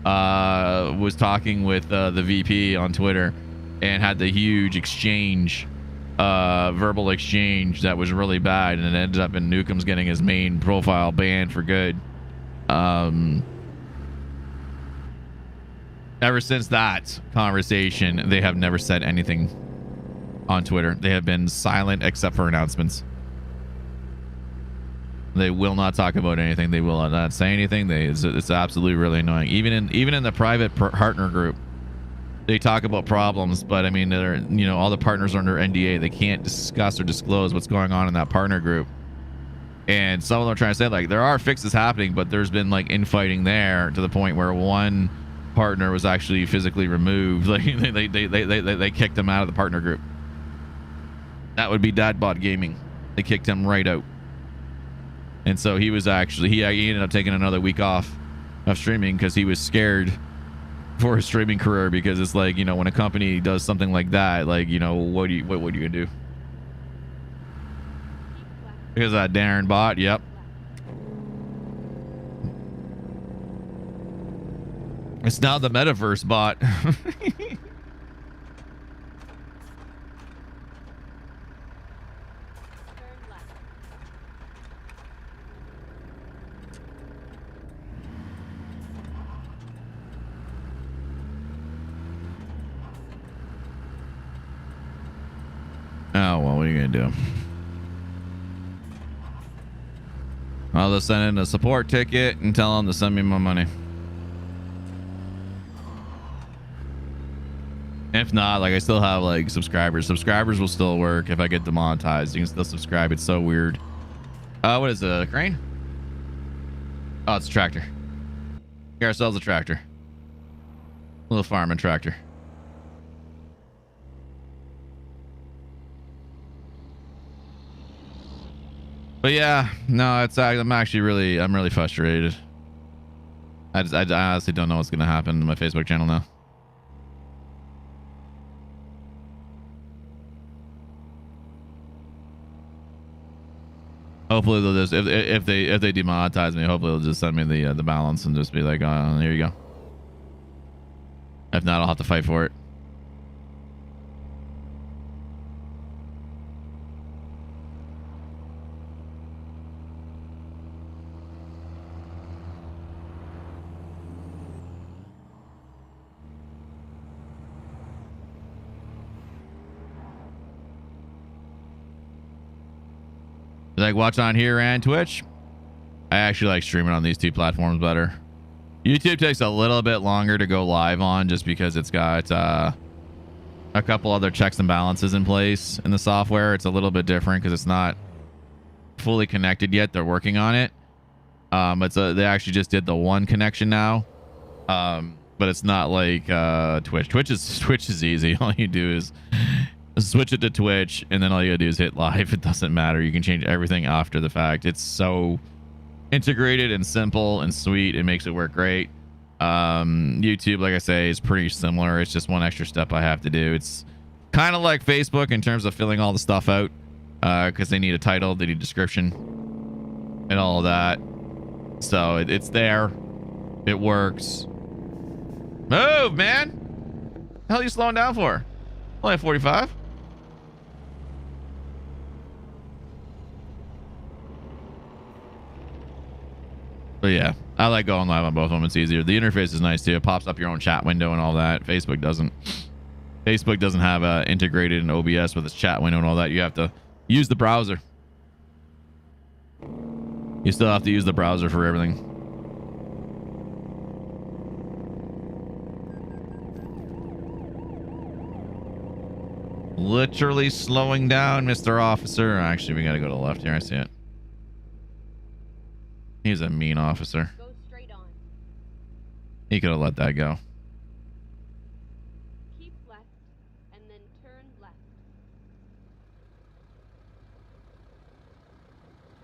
was talking with the VP on Twitter and had the huge exchange, verbal exchange that was really bad, and it ended up in Nukem's getting his main profile banned for good. Ever since that conversation, they have never said anything on Twitter. They have been silent except for announcements. They will not talk about anything. They will not say anything. It's absolutely really annoying. Even in the private partner group, they talk about problems, but I mean, they're, you know, all the partners are under NDA. They can't discuss or disclose what's going on in that partner group. And some of them are trying to say like there are fixes happening, but there's been like infighting there to the point where one partner was actually physically removed. Like they kicked him out of the partner group. That would be Dadbot Gaming. They kicked him right out. And so he was actually he ended up taking another week off of streaming because he was scared for his streaming career, because it's like, you know, when a company does something like that, like, you know, what are you gonna do? Because that Darren bot, yep. It's now the metaverse bot. Oh, well, what are you gonna do? I'll just send in a support ticket and tell them to send me my money. If not, like, I still have like subscribers. Subscribers will still work if I get demonetized. You can still subscribe. It's so weird. What is it? A crane? Oh, it's a tractor. Get ourselves a tractor. A little farming tractor. But yeah, no, it's I'm really frustrated. I honestly don't know what's gonna happen to my Facebook channel now. Hopefully they'll just if they demonetize me, hopefully they'll just send me the balance and just be like, oh, here you go. If not, I'll have to fight for it. Like watch on here and Twitch. I actually like streaming on these two platforms better. YouTube takes a little bit longer to go live on just because it's got a couple other checks and balances in place in the software. It's a little bit different because it's not fully connected yet. They're working on it. They actually just did the one connection now. But it's not like Twitch. Twitch is easy. All you do is switch it to Twitch, and then all you gotta do is hit live. It doesn't matter. You can change everything after the fact. It's so integrated and simple and sweet. It makes it work great. YouTube, like I say, is pretty similar. It's just one extra step I have to do. It's kind of like Facebook in terms of filling all the stuff out, because they need a title, they need a description, and all of that. So it's there. It works. Move, man. The hell are you slowing down for? Only 45. But yeah, I like going live on both of them. It's easier. The interface is nice too. It pops up your own chat window and all that. Facebook doesn't. Facebook doesn't have integrated in OBS with its chat window and all that. You have to use the browser. You still have to use the browser for everything. Literally slowing down, Mr. Officer. Actually, we gotta go to the left here. I see it. He's a mean officer.
Go straight on.
He could have let that go.
Keep left and then turn left.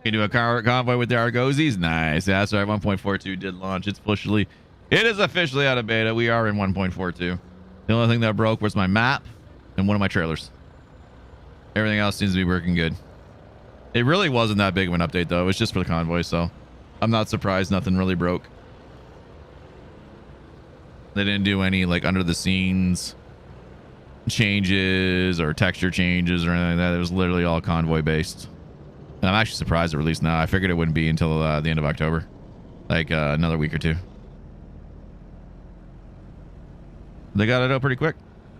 You do a convoy with the Argosies? Nice. Yeah, that's right. 1.42 did launch. It is officially out of beta. We are in 1.42. The only thing that broke was my map and one of my trailers. Everything else seems to be working good. It really wasn't that big of an update though. It was just for the convoy, so I'm not surprised nothing really broke. They didn't do any like under the scenes changes or texture changes or anything like that. It was literally all convoy based. And I'm actually surprised it released now. I figured it wouldn't be until the end of October, like another week or two. They got it out pretty quick.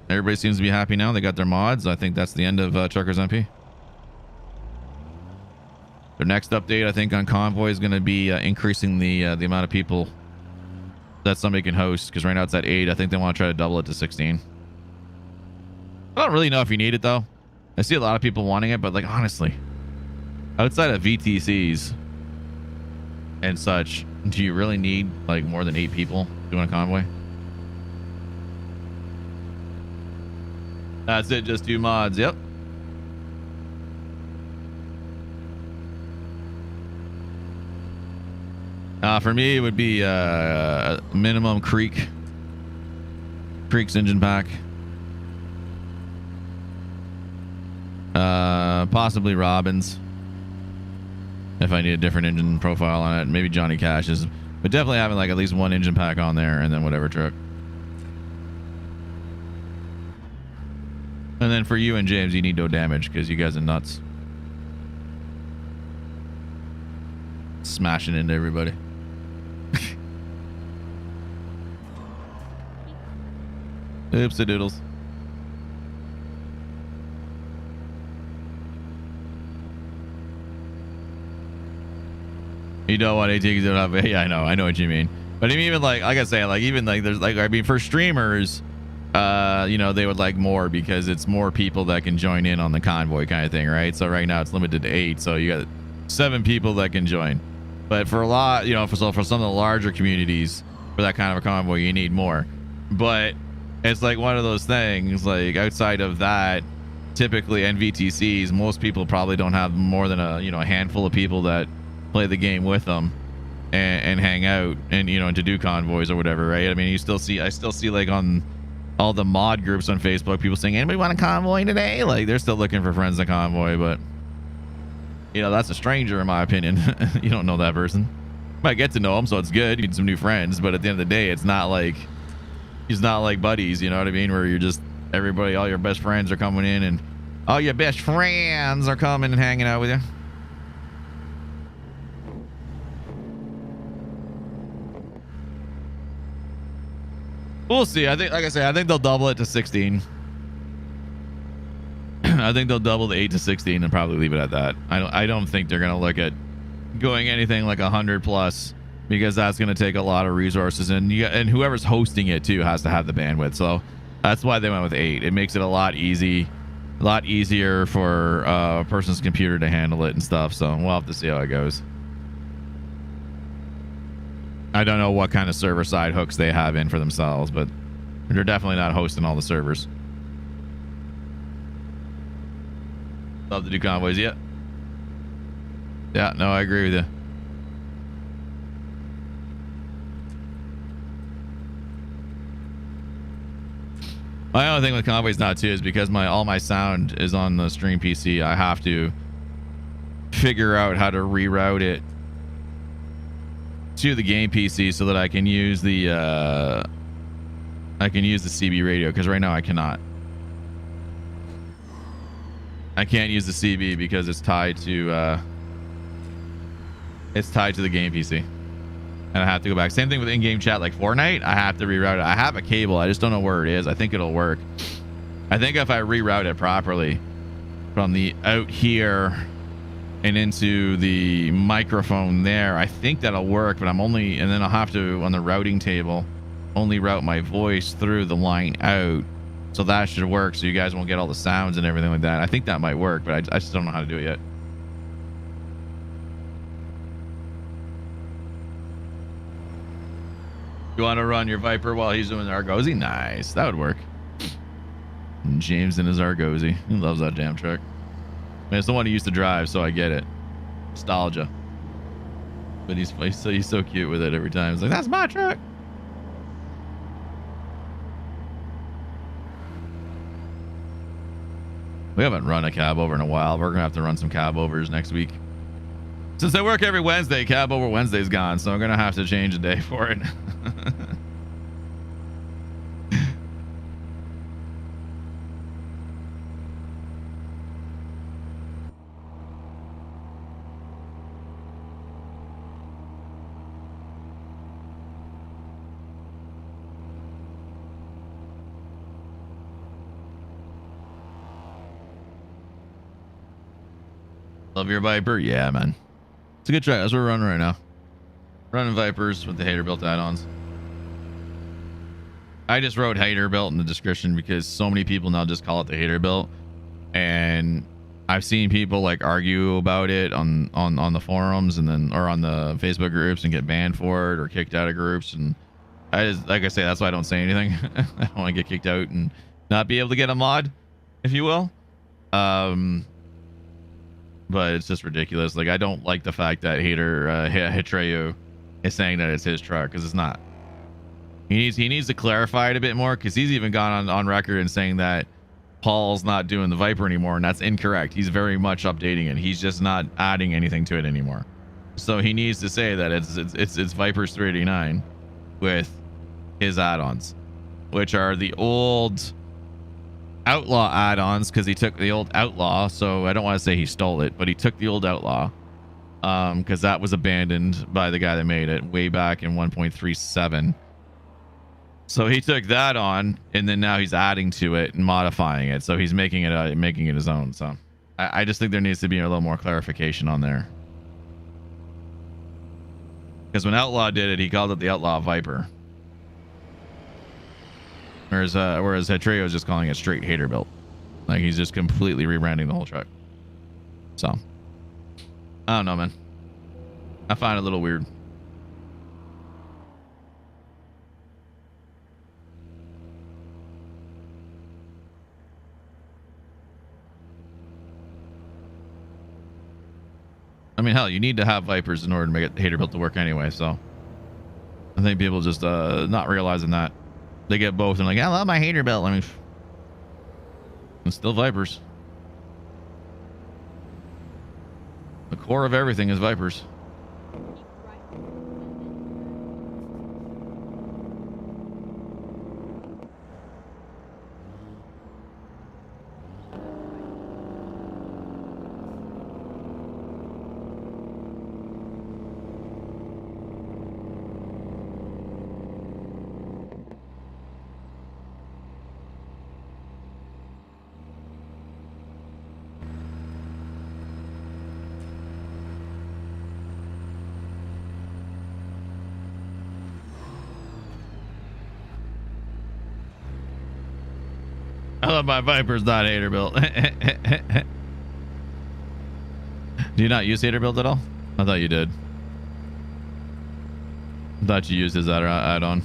Everybody seems to be happy now. They got their mods. I think that's the end of Truckers MP. Their next update, I think, on Convoy is going to be increasing the amount of people that somebody can host. Because right now it's at 8. I think they want to try to double it to 16. I don't really know if you need it, though. I see a lot of people wanting it, but, like, honestly, outside of VTCs and such, do you really need, like, more than 8 people doing a convoy? That's it, just 2 mods. Yep. For me, it would be minimum Creek's engine pack. Possibly Robin's, if I need a different engine profile on it. Maybe Johnny Cash's, but definitely having like at least 1 engine pack on there, and then whatever truck. And then for you and James, you need no damage because you guys are nuts. Smashing into everybody. Oopsie doodles. You know what, AT don't have. Yeah, I know what you mean. But I mean, even like I say, like even like there's like I mean for streamers, you know, they would like more because it's more people that can join in on the convoy kind of thing, right? So right now it's limited to 8, so you got 7 people that can join. But for a lot, you know, for some of the larger communities, for that kind of a convoy, you need more. But it's like one of those things, like outside of that, typically NVTCs, most people probably don't have more than a handful of people that play the game with them and hang out and and to do convoys or whatever, right? I mean, I still see like on all the mod groups on Facebook, people saying, anybody want a convoy today? Like they're still looking for friends to convoy, but that's a stranger in my opinion. You don't know that person. You might get to know them, so it's good. You need some new friends, but at the end of the day, it's not like buddies, you know what I mean? Where you're just everybody, all your best friends are coming in and all your best friends are coming and hanging out with you. We'll see. I think, like I say, I think they'll double it to 16. I think they'll double the 8 to 16 and probably leave it at that. I don't think they're going to look at going anything like 100 plus, because that's going to take a lot of resources, and whoever's hosting it too has to have the bandwidth. So that's why they went with 8. It makes it a lot easier for a person's computer to handle it and stuff. So we'll have to see how it goes. I don't know what kind of server side hooks they have in for themselves, but they're definitely not hosting all the servers. Love to do convoys. Yeah, no, I agree with you. My only thing with convoys now too is because all my sound is on the stream PC, I have to figure out how to reroute it to the game PC so that I can use the CB radio, because right now I cannot. I can't use the CB because it's tied to the game PC, and I have to go back. Same thing with in-game chat, like Fortnite. I have to reroute it. I have a cable. I just don't know where it is. I think it'll work. I think if I reroute it properly from the out here and into the microphone there, I think that'll work. But and then I'll have to, on the routing table, only route my voice through the line out. So that should work, so you guys won't get all the sounds and everything like that. I think that might work, but I just don't know how to do it yet. You want to run your Viper while he's doing the Argosy? Nice. That would work. And James in his Argosy. He loves that damn truck. I mean, it's the one he used to drive, so I get it. Nostalgia. But he's so cute with it every time. He's like, that's my truck. We haven't run a cab over in a while. We're gonna have to run some cab overs next week. Since I work every Wednesday, cab over Wednesday's gone, so I'm gonna have to change a day for it. Love your Viper? Yeah, man. It's a good track. That's what we're running right now. Running Vipers with the Haterbilt add-ons. I just wrote Haterbilt in the description because so many people now just call it the Haterbilt, and I've seen people like argue about it on the forums and then or on the Facebook groups and get banned for it or kicked out of groups, and I just, like I say, that's why I don't say anything. I don't want to get kicked out and not be able to get a mod, if you will. But it's just ridiculous. Like, I don't like the fact that Hatreu is saying that it's his truck, because it's not. He needs to clarify it a bit more, because he's even gone on record and saying that Paul's not doing the Viper anymore, and that's incorrect. He's very much updating it. He's just not adding anything to it anymore. So he needs to say that it's Viper's 389 with his add-ons, which are the old Outlaw add-ons, because he took the old Outlaw, so I don't want to say he stole it, but he took the old Outlaw, because that was abandoned by the guy that made it way back in 1.37. So he took that on, and then now he's adding to it and modifying it, so he's making it his own. So I just think there needs to be a little more clarification on there, because when Outlaw did it, he called it the Outlaw Viper. Whereas Hatreu is just calling it straight Haterbilt. Like, he's just completely rebranding the whole truck. So, I don't know, man. I find it a little weird. I mean, hell, you need to have Vipers in order to make it Haterbilt to work anyway, so I think people just not realizing that. They get both and like, I love my Haterbilt. I mean, it's still Vipers. The core of everything is Vipers. I love my Vipers, not Haterbilt. Do you not use Haterbilt at all? I thought you did. I thought you used his add-on.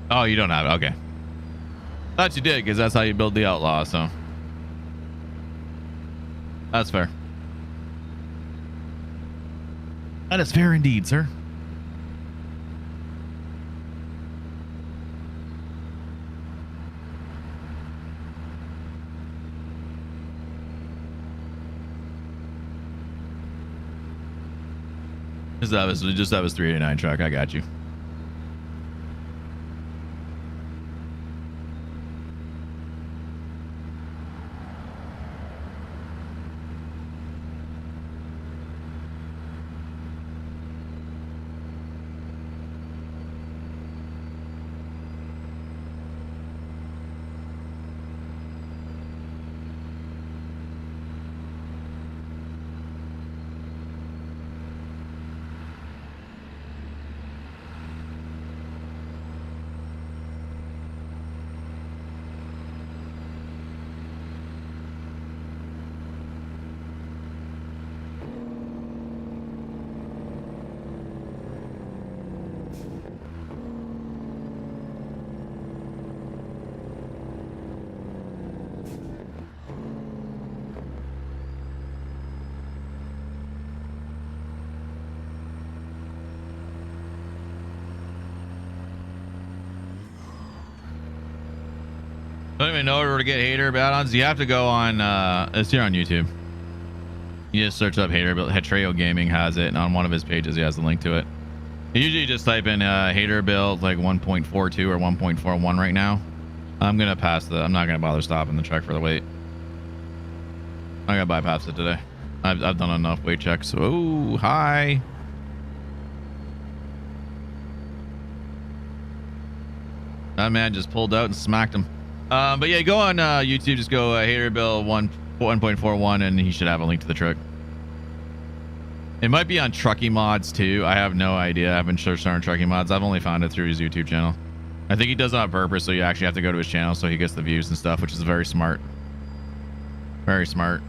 Oh, you don't have it. Okay. Thought you did, because that's how you build the Outlaw, so. That's fair. That is fair indeed, sir. Just have his 389 truck. I got you. Don't even know where to get Haterbilt add-ons. You have to go on, it's here on YouTube. You just search up Haterbilt. Hetreo Gaming has it, and on one of his pages, he has the link to it. You usually just type in Haterbilt like 1.42 or 1.41 right now. I'm going to pass I'm not going to bother stopping the truck for the wait. I'm going to bypass it today. I've done enough weight checks. Oh, hi. That man just pulled out and smacked him. But yeah, go on YouTube, just go Haterbilt 1.41 and he should have a link to the truck. It might be on Trucking Mods too. I have no idea. I haven't searched on Trucking Mods. I've only found it through his YouTube channel. I think he does it on purpose, so you actually have to go to his channel so he gets the views and stuff, which is very smart. Very smart.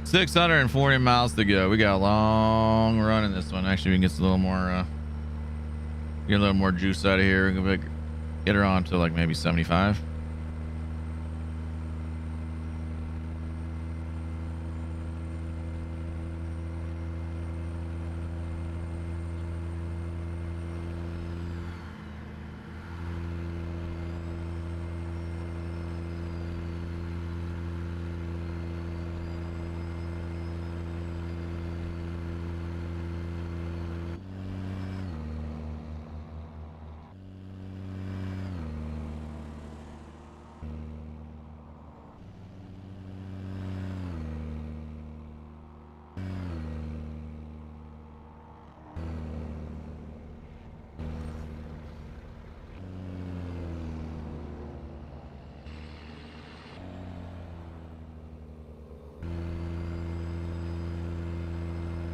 $640 miles to go. We got a long run in this one. Actually, we can get a little more, get a little more juice out of here. We can get her on to like maybe 75.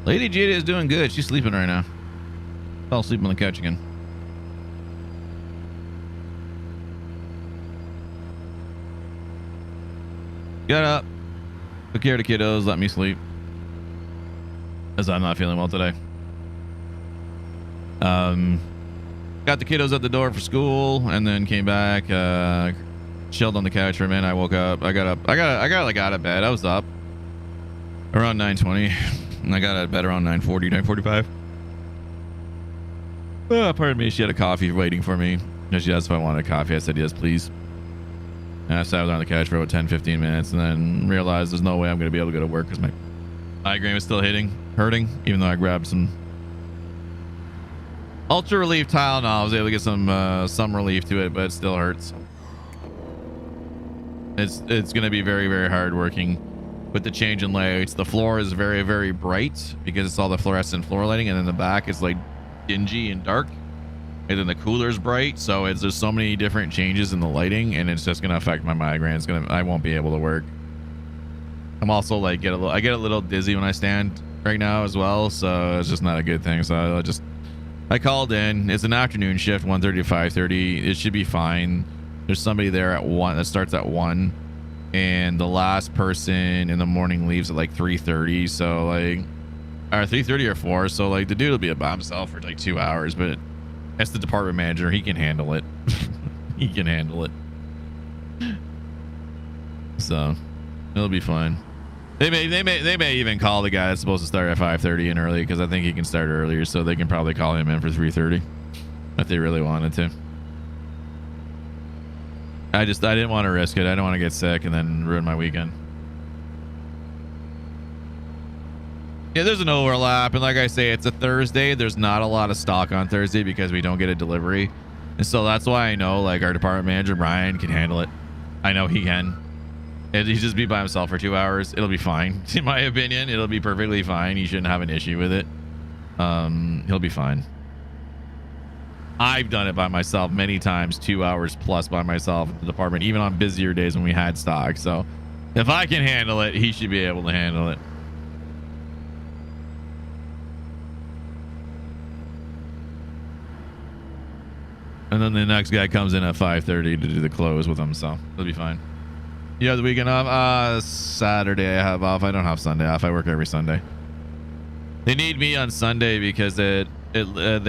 Lady Jada is doing good. She's sleeping right now. Fell asleep on the couch again. Got up. Took care of the kiddos. Let me sleep. As I'm not feeling well today. Got the kiddos at the door for school and then came back, chilled on the couch for a minute. I woke up. I got like out of bed. I was up around 9:20 and I got out of bed around 9:40, 9:45. Pardon me. She had a coffee waiting for me. She asked if I wanted a coffee. I said, yes, please. And I sat on the couch for about 10, 15 minutes and then realized there's no way I'm going to be able to go to work because my migraine was still hurting, even though I grabbed some Ultra Relief Tylenol. I was able to get some relief to it, but it still hurts. It's going to be very, very hard working with the change in lights. The floor is very, very bright because it's all the fluorescent floor lighting, and then the back is like dingy and dark, and then the cooler's bright. So there's so many different changes in the lighting, and it's just going to affect my migraine. I won't be able to work. I'm also like I get a little dizzy when I stand right now as well, so it's just not a good thing. So I called in. It's an afternoon shift, 1:30 to 5:30. It should be fine. There's somebody there at 1 that starts at 1, and the last person in the morning leaves at like 3:30. So like, or 3:30 or 4. So like the dude will be by himself for like 2 hours, but that's the department manager. He can handle it. He can handle it. So it'll be fine. They may even call the guy that's supposed to start at 5:30 in early, because I think he can start earlier, so they can probably call him in for 3:30 if they really wanted to. I didn't want to risk it. I don't want to get sick and then ruin my weekend. Yeah, there's an overlap, and like I say, it's a Thursday. There's not a lot of stock on Thursday because we don't get a delivery, and so that's why I know like our department manager Brian can handle it. I know he can. He'll just be by himself for 2 hours. It'll be fine. In my opinion, it'll be perfectly fine. He shouldn't have an issue with it. He'll be fine. I've done it by myself many times, 2 hours plus by myself at the department, even on busier days when we had stock. So if I can handle it, he should be able to handle it. And then the next guy comes in at 5:30 to do the close with him, so it'll be fine. You have the weekend off? Saturday I have off. I don't have Sunday off. I work every Sunday. They need me on Sunday because they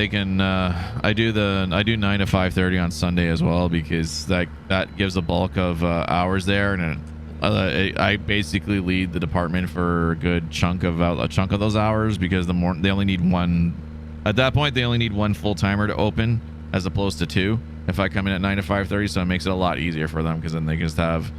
can. I do 9 to 5:30 on Sunday as well, because that gives a bulk of hours there, and I basically lead the department for a good chunk of those hours, because they only need one. At that point, they only need one full timer to open as opposed to 2. If I come in at 9 to 5:30, so it makes it a lot easier for them, because then they can just have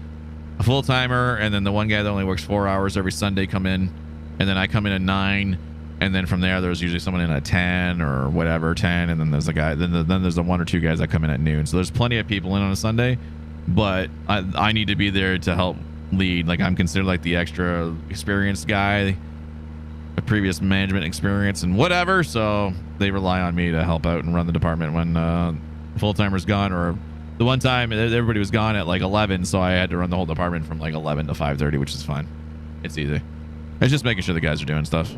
a full timer, and then the one guy that only works 4 hours every Sunday come in, and then I come in at 9, and then from there there's usually someone in at 10 or whatever, 10, and then there's a guy, then there's the 1 or 2 guys that come in at noon. So there's plenty of people in on a Sunday, but I need to be there to help lead. Like, I'm considered like the extra experienced guy, the previous management experience and whatever, so they rely on me to help out and run the department when full-timer's gone. Or the one time everybody was gone at like 11, so I had to run the whole department from like 11 to 5:30, which is fine. It's easy. It's just making sure the guys are doing stuff.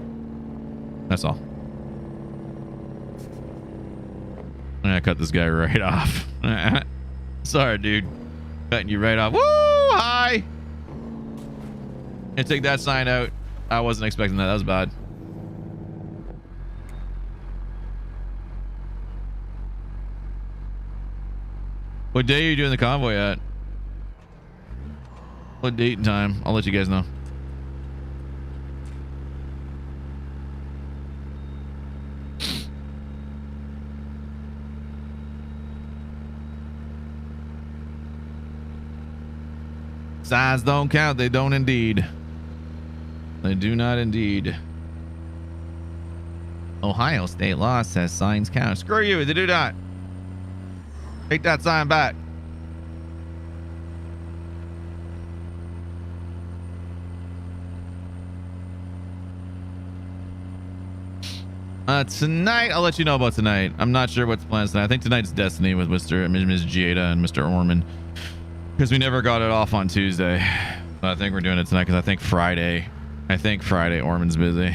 That's all. I'm gonna cut this guy right off. Sorry, dude. Cutting you right off. Woo! Hi! And take that sign out. I wasn't expecting that. That was bad. What day are you doing the convoy at? What date and time? I'll let you guys know. Signs don't count. They don't indeed. They do not indeed. Ohio state law says signs count. Screw you. They do not. Take that sign back. Tonight, I'll let you know about tonight. I'm not sure what's planned tonight. I think tonight's Destiny with Mr. and Ms. Giada and Mr. Orman, because we never got it off on Tuesday. But I think we're doing it tonight because I think Friday Orman's busy.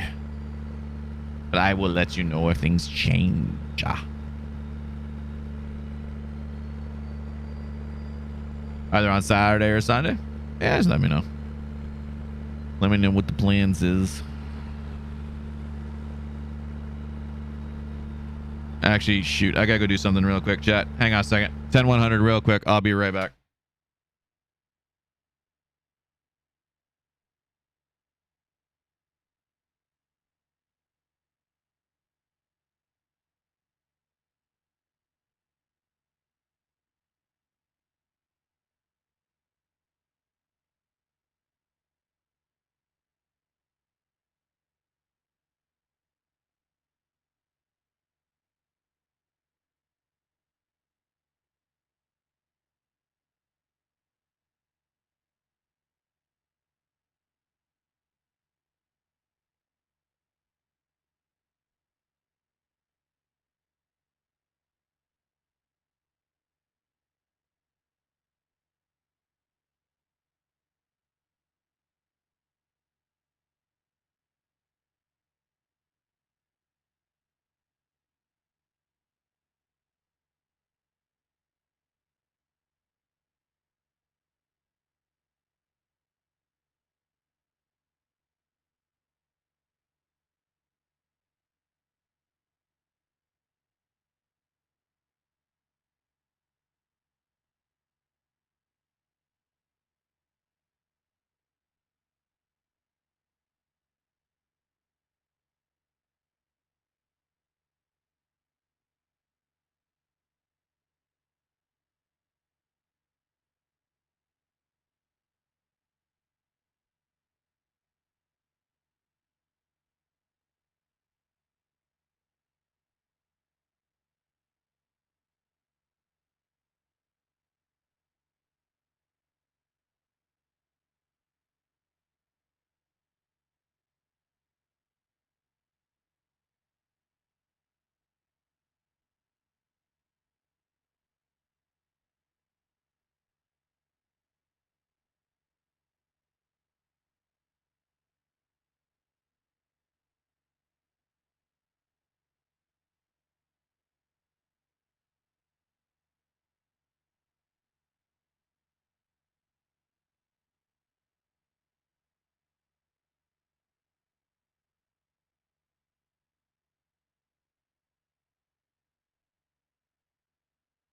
But I will let you know if things change. Either on Saturday or Sunday. Yeah, just let me know. Let me know what the plans is. Actually, shoot. I gotta go do something real quick, chat. Hang on a second. 10100 real quick. I'll be right back.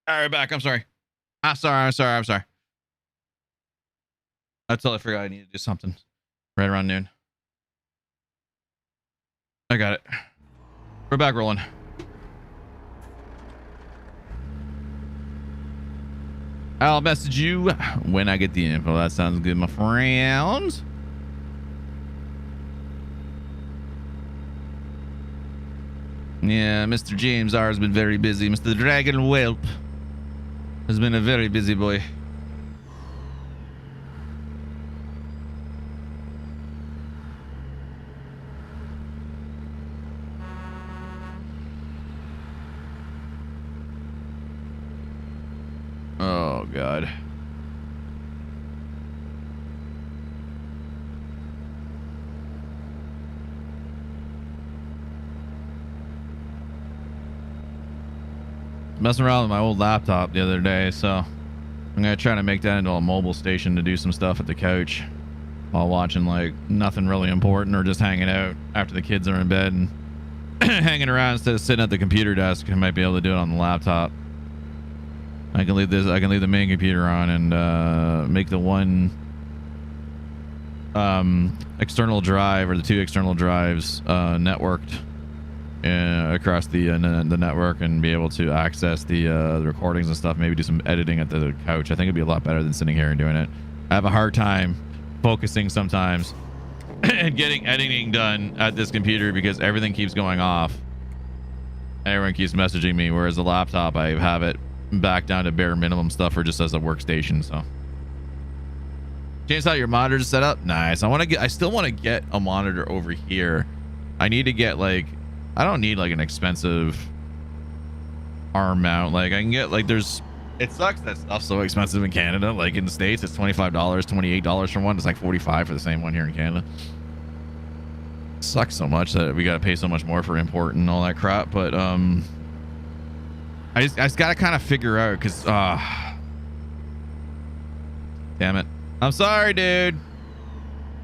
All right, back. I'm sorry. I'm sorry. I totally forgot I need to do something right around noon. I got it. We're back rolling. I'll message you when I get the info. That sounds good, my friends. Yeah, Mr. James R has been very busy. Mr. Dragon Whelp has been a very busy boy. Oh, God. Messing around with my old laptop the other day, so I'm gonna try to make that into a mobile station to do some stuff at the couch while watching like nothing really important or just hanging out after the kids are in bed and hanging around instead of sitting at the computer desk. I might be able to do it on the laptop. I can leave the main computer on and make the one external drive or the two external drives networked across the network and be able to access the recordings and stuff. Maybe do some editing at the couch. I think it'd be a lot better than sitting here and doing it. I have a hard time focusing sometimes and getting editing done at this computer because everything keeps going off. Everyone keeps messaging me, whereas the laptop I have it back down to bare minimum stuff or just as a workstation. So change how your monitor's set up. Nice. I still want to get a monitor over here. I need to get like, I don't need like an expensive arm mount. Like I can get like it sucks that stuff's so expensive in Canada. Like in the States it's $25, $28 for one. It's like $45 for the same one here in Canada. Sucks so much that we got to pay so much more for import and all that crap. But I just got to kind of figure out because damn it. I'm sorry, dude.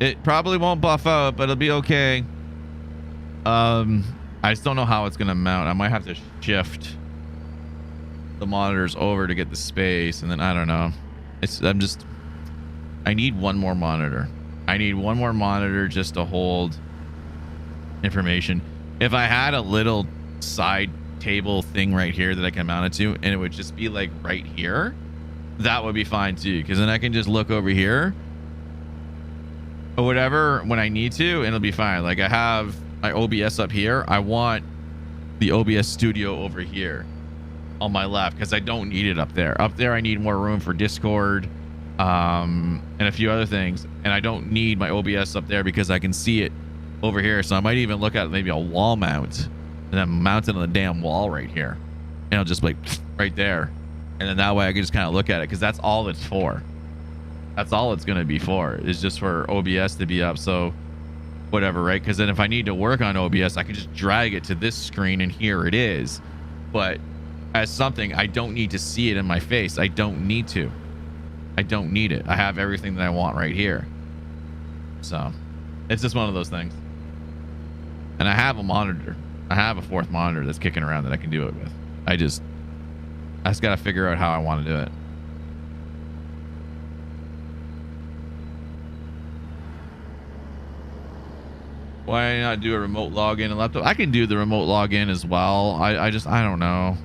It probably won't buff out, but it'll be okay. I just don't know how it's gonna mount. I might have to shift the monitors over to get the space, and then I don't know. I need one more monitor. I need one more monitor just to hold information. If I had a little side table thing right here that I can mount it to, and it would just be like right here, that would be fine too, because then I can just look over here or whatever when I need to, and it'll be fine. Like I have my OBS up here. I want the OBS studio over here on my left because I don't need it up there. Up there I need more room for Discord and a few other things, and I don't need my OBS up there because I can see it over here. So I might even look at maybe a wall mount and then mount it on the damn wall right here, and it'll just like right there, and then that way I can just kind of look at it, because that's all it's for. That's all it's going to be for, is just for OBS to be up. So whatever, right? Because then if I need to work on OBS, I can just drag it to this screen and here it is. But as something, I don't need to see it in my face. I don't need to. I don't need it. I have everything that I want right here. So it's just one of those things. And I have a monitor. I have a fourth monitor that's kicking around that I can do it with. I just got to figure out how I want to do it. Why not do a remote login and laptop? I can do the remote login as well. I don't know.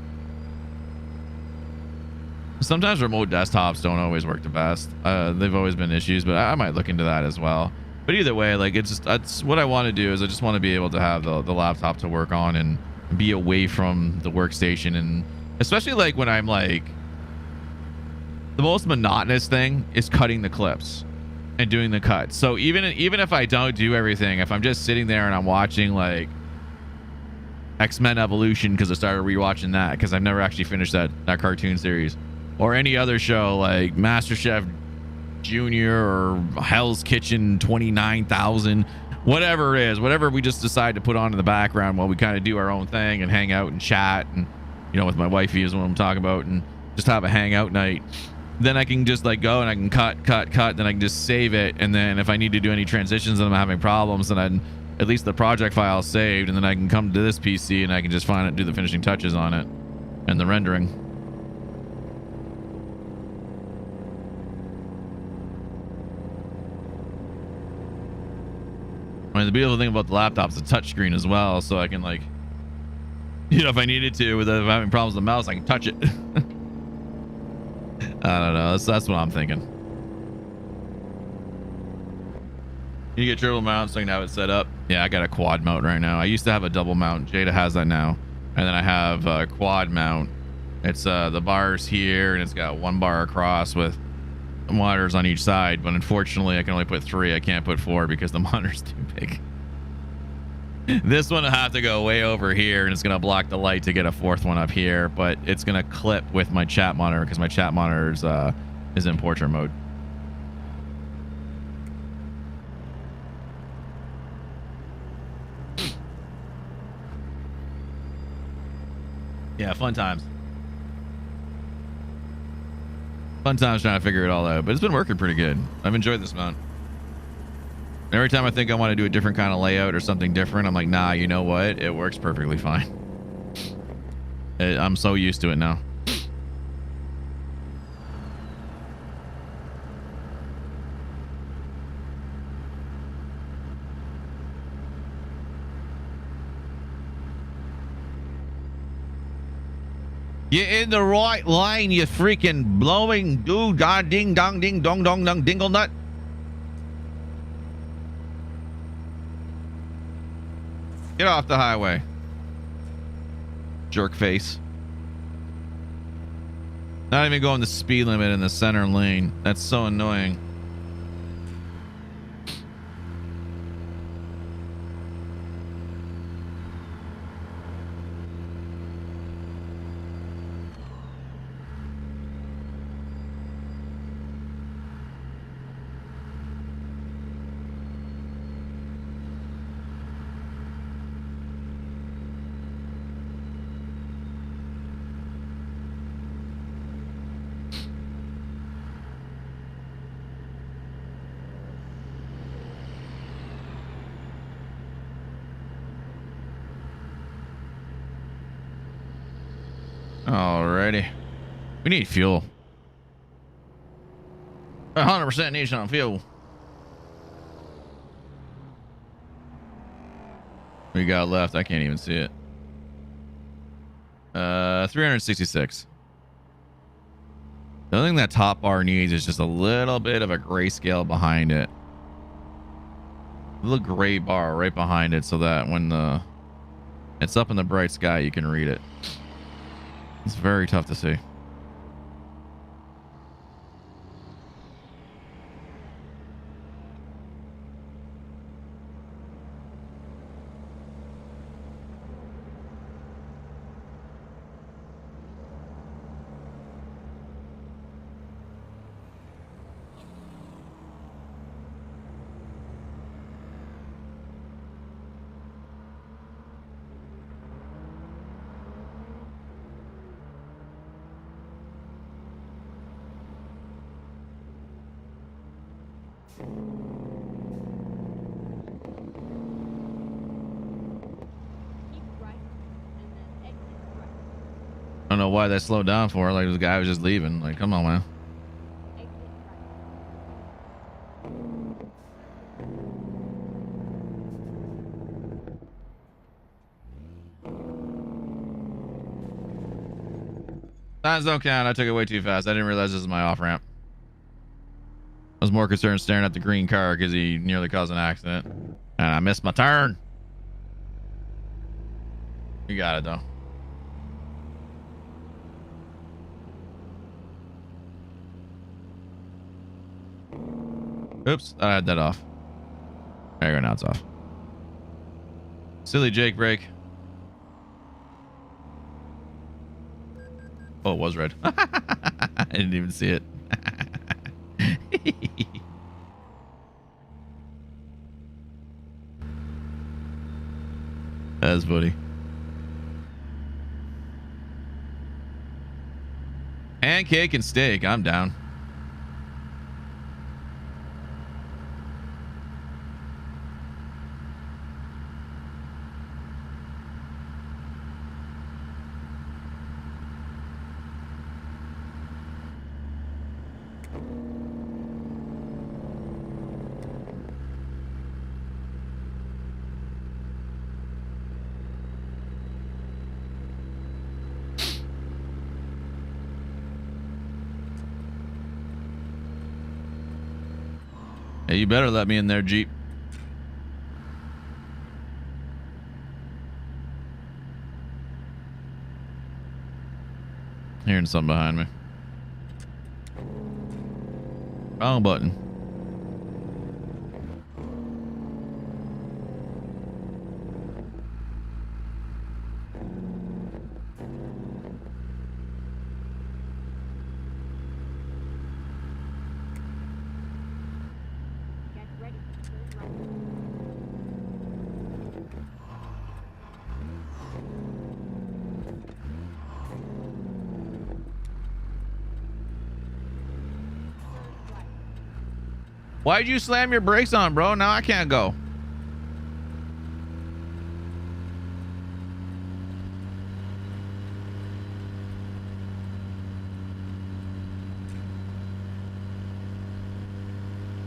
Sometimes remote desktops don't always work the best. They've always been issues, but I might look into that as well. But either way, like that's what I want to do, is I just want to be able to have the laptop to work on and be away from the workstation. And especially like when I'm like, the most monotonous thing is cutting the clips and doing the cuts. So even if I don't do everything, if I'm just sitting there and I'm watching like X-Men Evolution, because I started rewatching that because I've never actually finished that cartoon series, or any other show like MasterChef Junior or Hell's Kitchen 29,000, whatever it is, whatever we just decide to put on in the background while we kind of do our own thing and hang out and chat, and with my wifey is what I'm talking about, and just have a hangout night. Then I can just like go and I can cut, then I can just save it, and then if I need to do any transitions and I'm having problems, then at least the project file is saved, and then I can come to this PC and I can just find it, do the finishing touches on it and the rendering. I mean, the beautiful thing about the laptop is the touchscreen as well, so I can like, if I needed to, if I'm having problems with the mouse, I can touch it. I don't know. That's what I'm thinking. You get triple mount so you can have it set up. Yeah, I got a quad mount right now. I used to have a double mount. Jada has that now. And then I have a quad mount. It's the bars here, and it's got one bar across with monitors on each side. But unfortunately, I can only put 3. I can't put 4 because the monitor's too big. This one will have to go way over here, and it's going to block the light to get a 4th one up here, but it's going to clip with my chat monitor because my chat monitor is in portrait mode. Yeah, fun times. Fun times trying to figure it all out, but it's been working pretty good. I've enjoyed this mount. Every time I think I want to do a different kind of layout or something different, I'm like, nah, you know what? It works perfectly fine. I'm so used to it now. You're in the right lane, you freaking blowing doo da ding dong ding dong dong dong dingle nut. Get off the highway, jerk face. Not even going the speed limit in the center lane. That's so annoying. Alrighty. We need fuel. 100% need some fuel. We got left. I can't even see it. 366. The only thing that top bar needs is just a little bit of a grayscale behind it. A little gray bar right behind it so that when it's up in the bright sky, you can read it. It's very tough to see.
Keep right, and then exit right.
I don't know why that slowed down for. Like, this guy was just leaving. Like, come on, man.
Exit right.
Signs don't count. I took it way too fast. I didn't realize this was my off ramp. I was more concerned staring at the green car because he nearly caused an accident. And I missed my turn. You got it, though. Oops, I had that off. There you go, now it's off. Silly Jake brake. Oh, it was red. I didn't even see it. That's funny. Pancake and steak. I'm down. Hey, you better let me in there, Jeep. Hearing something behind me. Wrong button.
Get ready. Turn right. Turn right.
Why'd you slam your brakes on, bro? Now I can't go.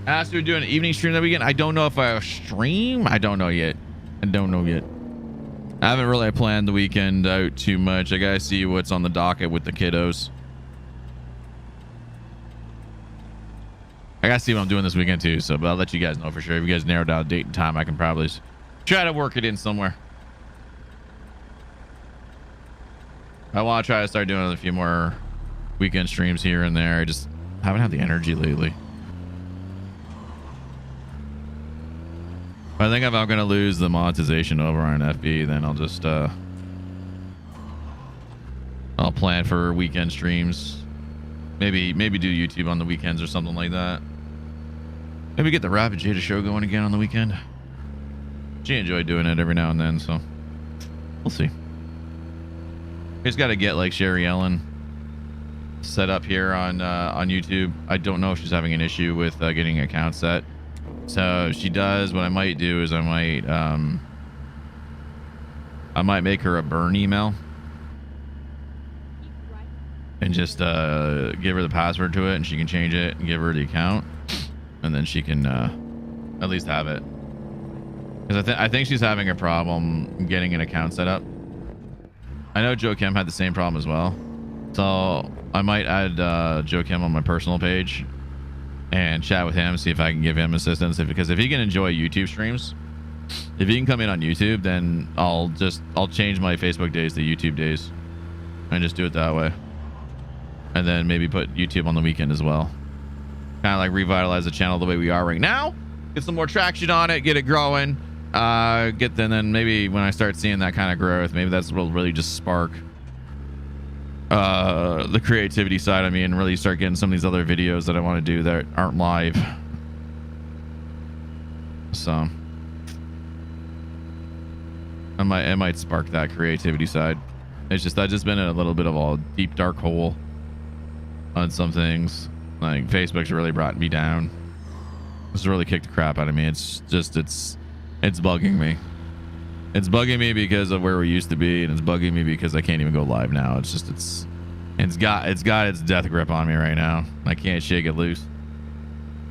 As we're doing an evening stream that weekend, I don't know if I'll stream. I don't know yet. I don't know yet. I haven't really planned the weekend out too much. I gotta see what's on the docket with the kiddos. I gotta see what I'm doing this weekend too, so but I'll let you guys know for sure. If you guys narrow down a date and time, I can probably try to work it in somewhere. I want to try to start doing a few more weekend streams here and there. I just haven't had the energy lately. I think if I'm gonna lose the monetization over on FB, then I'll just I'll plan for weekend streams. Maybe do YouTube on the weekends or something like that. Maybe get the Rapid Jada show going again on the weekend. She enjoyed doing it every now and then, so we'll see. Just got to get like Sherry Ellen set up here on YouTube. I don't know if she's having an issue with getting an account set. So if she does, what I might do is I might make her a burn email. and just give her the password to it, and she can change it and give her the account, and then she can at least have it. Because I think she's having a problem getting an account set up. I know Joe Kim had the same problem as well, so I might add Joe Kim on my personal page and chat with him, see if I can give him assistance. Because if he can enjoy YouTube streams, if he can come in on YouTube, then I'll change my Facebook days to YouTube days and just do it that way. And then maybe put YouTube on the weekend as well. Kind of like revitalize the channel the way we are right now. Get some more traction on it, get it growing. Then maybe when I start seeing that kind of growth, maybe that's will really just spark the creativity side of me and really start getting some of these other videos that I want to do that aren't live. So it might spark that creativity side. It's just I've just been in a little bit of a deep dark hole on some things. Like Facebook's really brought me down. It's really kicked the crap out of me. It's bugging me. It's bugging me because of where we used to be, and it's bugging me because I can't even go live now. It's got its death grip on me right now. I can't shake it loose.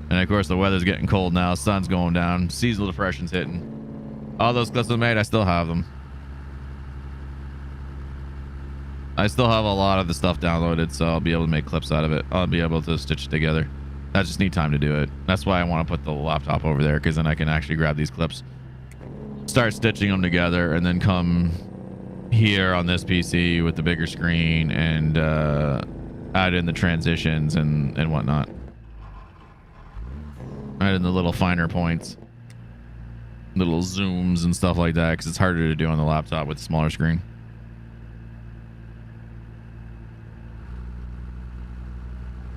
And of course the weather's getting cold now, sun's going down, seasonal depression's hitting. All those clips I made, I still have them. I still have a lot of the stuff downloaded, so I'll be able to make clips out of it. I'll be able to stitch it together. I just need time to do it. That's why I want to put the laptop over there, because then I can actually grab these clips, start stitching them together, and then come here on this PC with the bigger screen and add in the transitions and whatnot. Add in the little finer points, little zooms and stuff like that, because it's harder to do on the laptop with a smaller screen.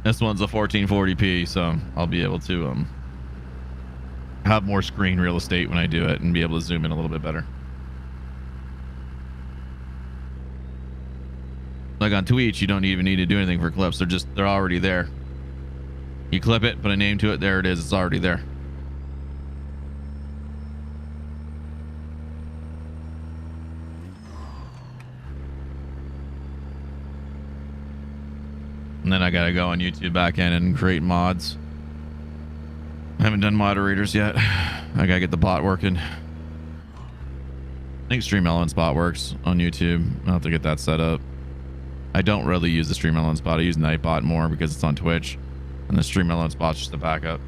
This one's a 1440p, so I'll be able to have more screen real estate when I do it and be able to zoom in a little bit better. Like on Twitch, you don't even need to do anything for clips. They're already there. You clip it, put a name to it, there it is. It's already there. And then I gotta go on YouTube backend and create mods. I haven't done moderators yet. I gotta get the bot working. I think Stream Elements bot works on YouTube. I'll have to get that set up. I don't really use the Stream Elements bot. I use Nightbot more because it's on Twitch. And the Stream Elements bot's just a backup.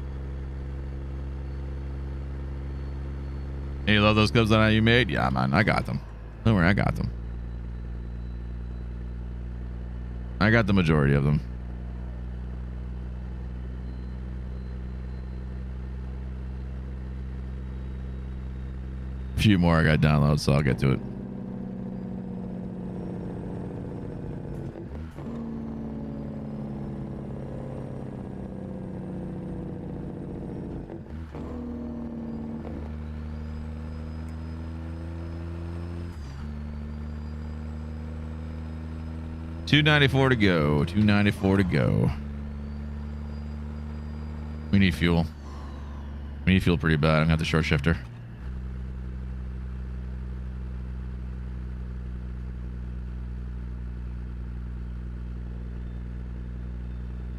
Hey, you love those clips that you made? Yeah, man, I got them. Don't worry, I got them. I got the majority of them. A few more I got downloads, so I'll get to it. $2.94 to go. $2.94 to go. We need fuel. We need fuel pretty bad. I'm gonna have the short shifter.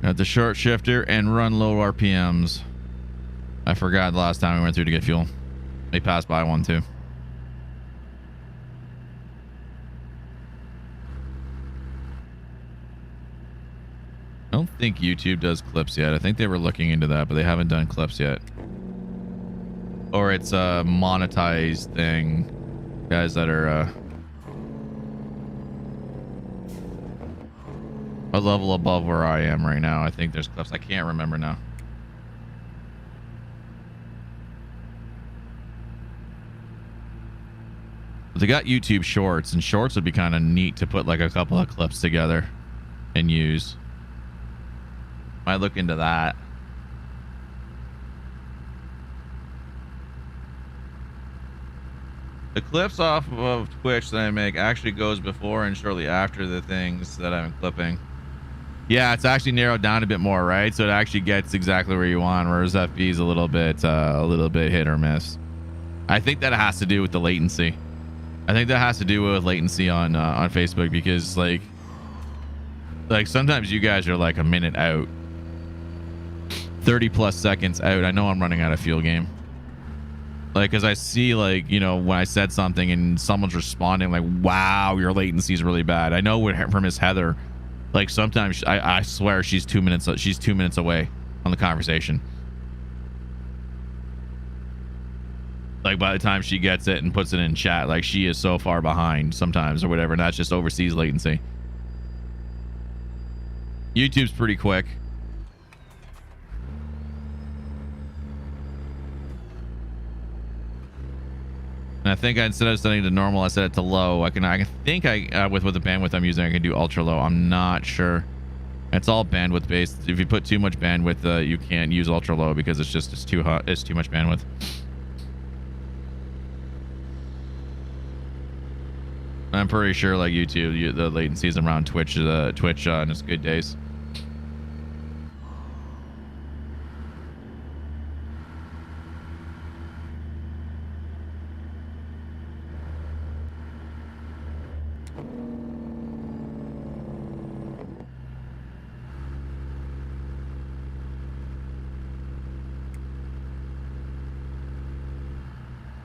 Got the short shifter and run low RPMs. I forgot the last time we went through to get fuel. They passed by one too. I don't think YouTube does clips yet. I think they were looking into that, but they haven't done clips yet. Or it's a monetized thing. Guys that are a level above where I am right now. I think there's clips. I can't remember now. But they got YouTube Shorts, and Shorts would be kind of neat to put like a couple of clips together and use. Might look into that. The clips off of Twitch that I make actually goes before and shortly after the things that I'm clipping. Yeah, it's actually narrowed down a bit more, right? So it actually gets exactly where you want, whereas FB is a little bit hit or miss. I think that has to do with the latency. I think that has to do with latency on Facebook, because like Like sometimes you guys are like a minute out, 30 plus seconds out. I know I'm running out of fuel game. Like, cause I see like, you know, when I said something and someone's responding like, wow, your latency is really bad. I know from Miss Heather, like sometimes I swear she's 2 minutes away on the conversation. Like by the time she gets it and puts it in chat, like she is so far behind sometimes or whatever. And that's just overseas latency. YouTube's pretty quick. And I think instead of setting it to normal, I set it to low. I think with the bandwidth I'm using, I can do ultra low. I'm not sure. It's all bandwidth based. If you put too much bandwidth, you can't use ultra low because it's too hot. It's too much bandwidth. I'm pretty sure like YouTube, the latency is around Twitch on its good days.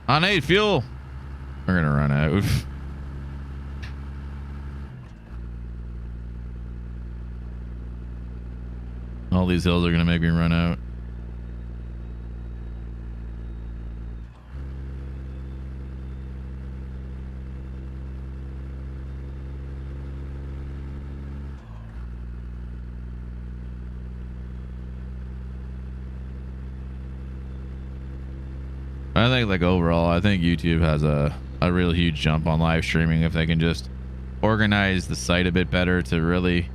I need fuel. We're gonna run out. All these hills are gonna make me run out. I think like overall, I think YouTube has a real huge jump on live streaming if they can just organize the site a bit better to really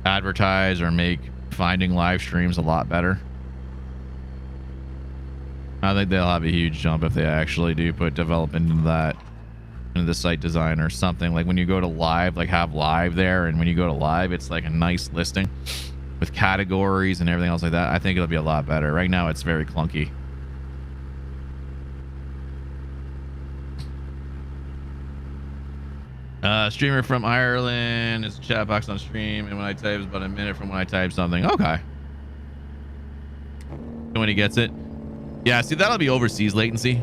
advertise or make finding live streams a lot better. I think they'll have a huge jump if they actually do put development into that, into the site design or something. Like when you go to live, like have live there, and when you go to live, it's like a nice listing with categories and everything else like that. I think it'll be a lot better. Right now, it's very clunky. Streamer from Ireland. It's a chat box on stream, and when I type, it's about a minute from when I type something. Okay. When he gets it. Yeah, see, that'll be overseas latency.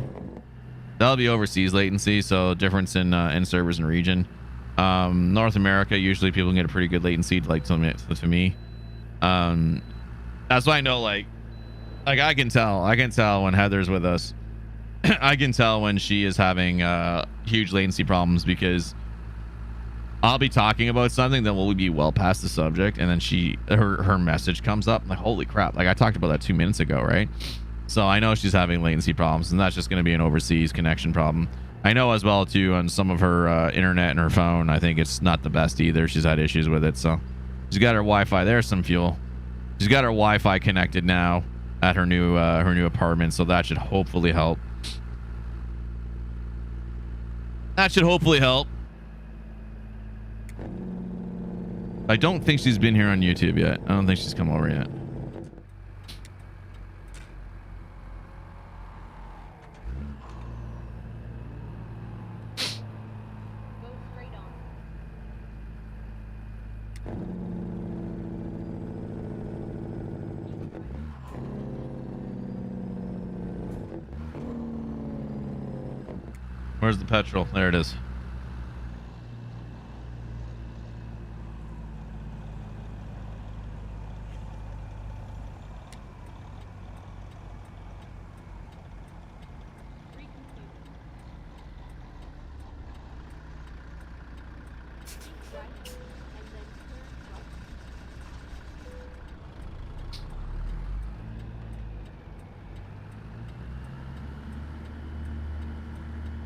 That'll be overseas latency, so difference in servers and region. North America, usually people can get a pretty good latency, like to me. That's why I know, like I can tell when Heather's with us. I can tell when she is having huge latency problems because I'll be talking about something that will be well past the subject, and then her message comes up. I'm like, holy crap! Like I talked about that 2 minutes ago, right? So I know she's having latency problems, and that's just going to be an overseas connection problem. I know as well too on some of her internet and her phone. I think it's not the best either. She's had issues with it, so she's got her Wi-Fi. There's some fuel. She's got her Wi-Fi connected now at her new apartment, so that should hopefully help. That should hopefully help. I don't think she's been here on YouTube yet. I don't think she's come over yet.
Go straight on.
Where's the petrol? There it is.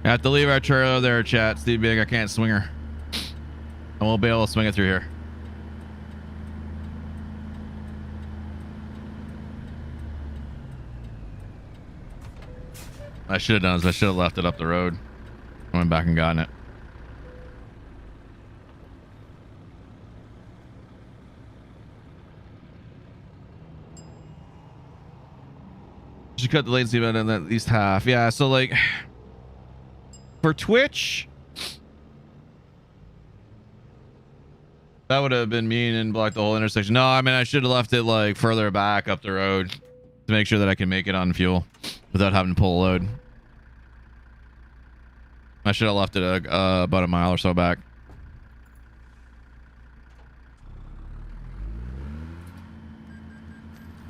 I have to leave our trailer there, chat. Steve Big, I can't swing her. I won't be able to swing it through here. I should have done is I should have left it up the road. I went back and gotten it. Should cut the latency about at least half. Yeah, so like for Twitch, That would have been mean and blocked the whole intersection. No, I mean, I should have left it like further back up the road to make sure that I can make it on fuel without having to pull a load. I should have left it about a mile or so back.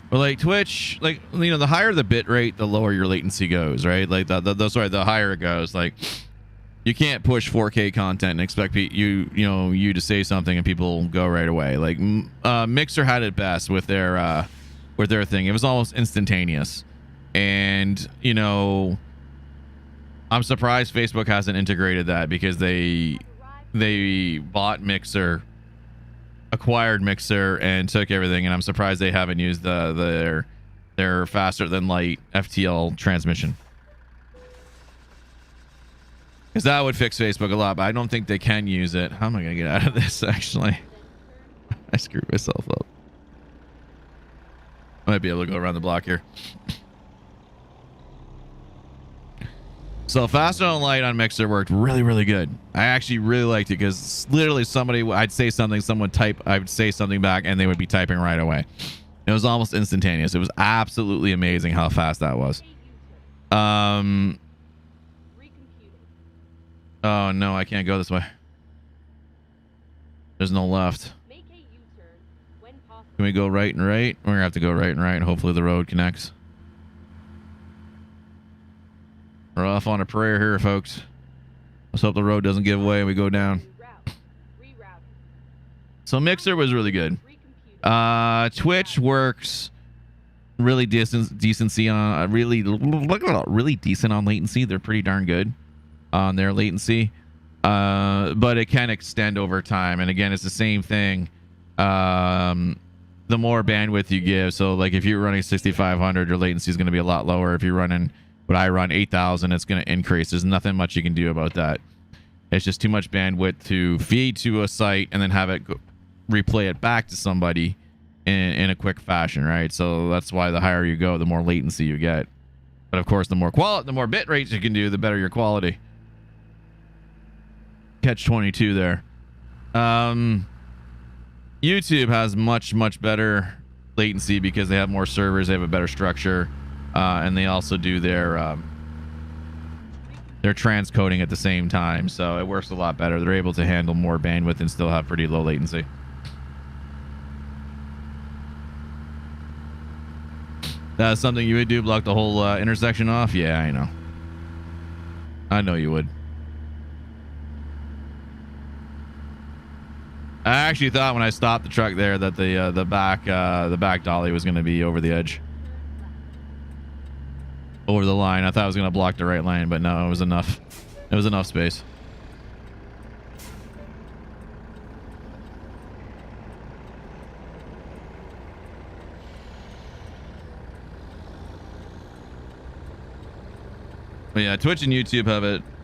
But like Twitch, like, you know, the higher the bit rate, the lower your latency goes, right? Like the higher it goes. Like, you can't push 4K content and expect you to say something and people go right away. Like Mixer had it best with their thing. It was almost instantaneous, and you know, I'm surprised Facebook hasn't integrated that, because they bought Mixer, acquired Mixer, and took everything, and I'm surprised they haven't used their faster than light FTL transmission. Because that would fix Facebook a lot, but I don't think they can use it. How am I going to get out of this, actually? I screwed myself up. I might be able to go around the block here. So faster than light on Mixer worked really, really good. I actually really liked it, because literally I'd say something, I would say something back, and they would be typing right away. It was almost instantaneous. It was absolutely amazing how fast that was. Oh no, I can't go this way. There's no left. Can we go right and right? We're gonna have to go right and right, and hopefully the road connects. We're off on a prayer here, folks. Let's hope the road doesn't give way and we go down. So Mixer was really good. Twitch works really decency on really decent on latency. They're pretty darn good on their latency, but it can extend over time, and again, it's the same thing. The more bandwidth you give, so like if you're running 6500, your latency is going to be a lot lower. If you're running what I run, 8000, it's going to increase. There's nothing much you can do about that. It's just too much bandwidth to feed to a site and then have it replay it back to somebody in a quick fashion, right? So that's why the higher you go, the more latency you get. But of course, the more bit rates you can do, the better your quality. Catch 22 there. YouTube has much better latency because they have more servers, they have a better structure, and they also do their transcoding at the same time, so it works a lot better. They're able to handle more bandwidth and still have pretty low latency. That's something you would do, block the whole intersection off? Yeah, I know. I know you would. I actually thought when I stopped the truck there that the back dolly was going to be over the edge, over the line. I thought I was going to block the right lane, but no, it was enough. It was enough space. But yeah, Twitch and YouTube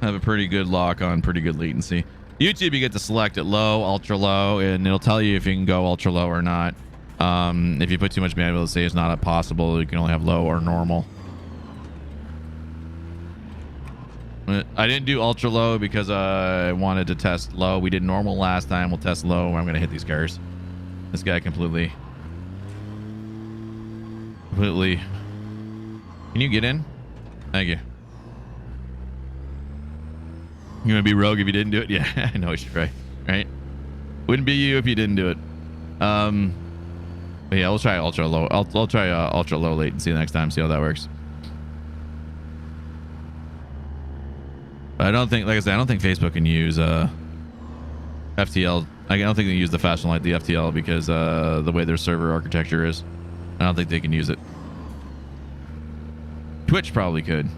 have a pretty good lock on pretty good latency. YouTube, you get to select it low, ultra low, and it'll tell you if you can go ultra low or not. If you put too much bandwidth, let's say it's not possible, you can only have low or normal. I didn't do ultra low because I wanted to test low. We did normal last time. We'll test low. I'm gonna hit these cars. This guy completely. Can you get in? Thank you. You want to be rogue if you didn't do it? Yeah, I know you should try. Right? Wouldn't be you if you didn't do it. But yeah, we'll try ultra low. I'll try ultra low latency next time. See how that works. But I don't think, like I said, I don't think Facebook can use FTL. I don't think they use the fast and light, the FTL, because the way their server architecture is. I don't think they can use it. Twitch probably could.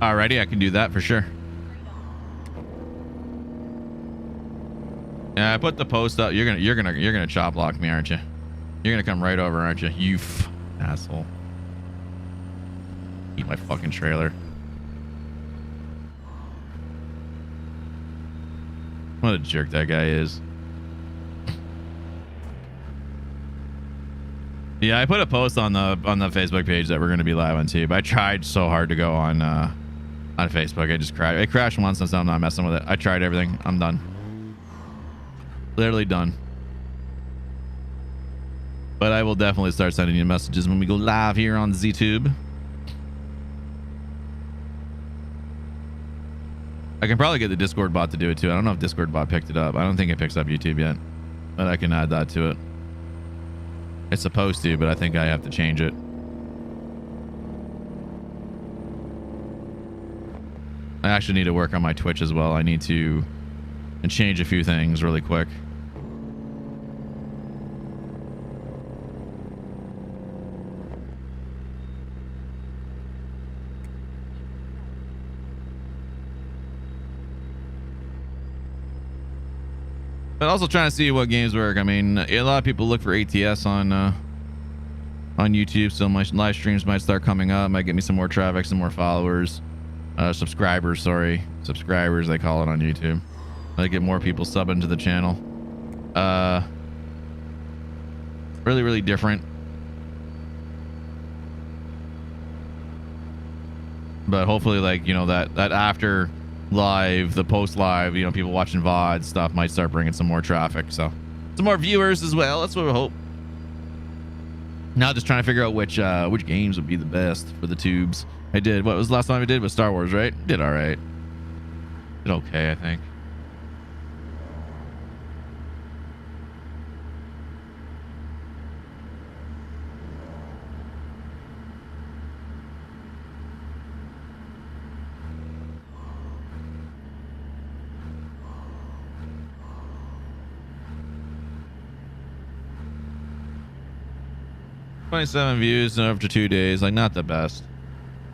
Alrighty, I can do that for sure. Yeah, I put the post up. You're gonna chop block me, aren't you? You're gonna come right over, aren't you? You asshole. Eat my fucking trailer. What a jerk that guy is. Yeah, I put a post on the Facebook page that we're gonna be live on too. But I tried so hard to go on Facebook. I just crashed. It crashed once, and so I'm not messing with it. I tried everything. I'm done. Literally done. But I will definitely start sending you messages when we go live here on ZTube. I can probably get the Discord bot to do it too. I don't know if Discord bot picked it up. I don't think it picks up YouTube yet, but I can add that to it. It's supposed to, but I think I have to change it. I actually need to work on my Twitch as well. I need to change a few things really quick. But also trying to see what games work. I mean, a lot of people look for ATS on YouTube, so my live streams might start coming up. Might get me some more traffic, some more followers, subscribers. Sorry, subscribers they call it on YouTube. I get more people subbing to the channel. Really, really different. But hopefully, like, you know, that after live, the post live, you know, people watching VOD stuff might start bringing some more traffic, so some more viewers as well. That's what we hope. Now just trying to figure out which games would be the best for the tubes. I did, what was the last time I did with Star Wars, right? Did all right. Did okay, I think. $27 views after 2 days. Like, not the best.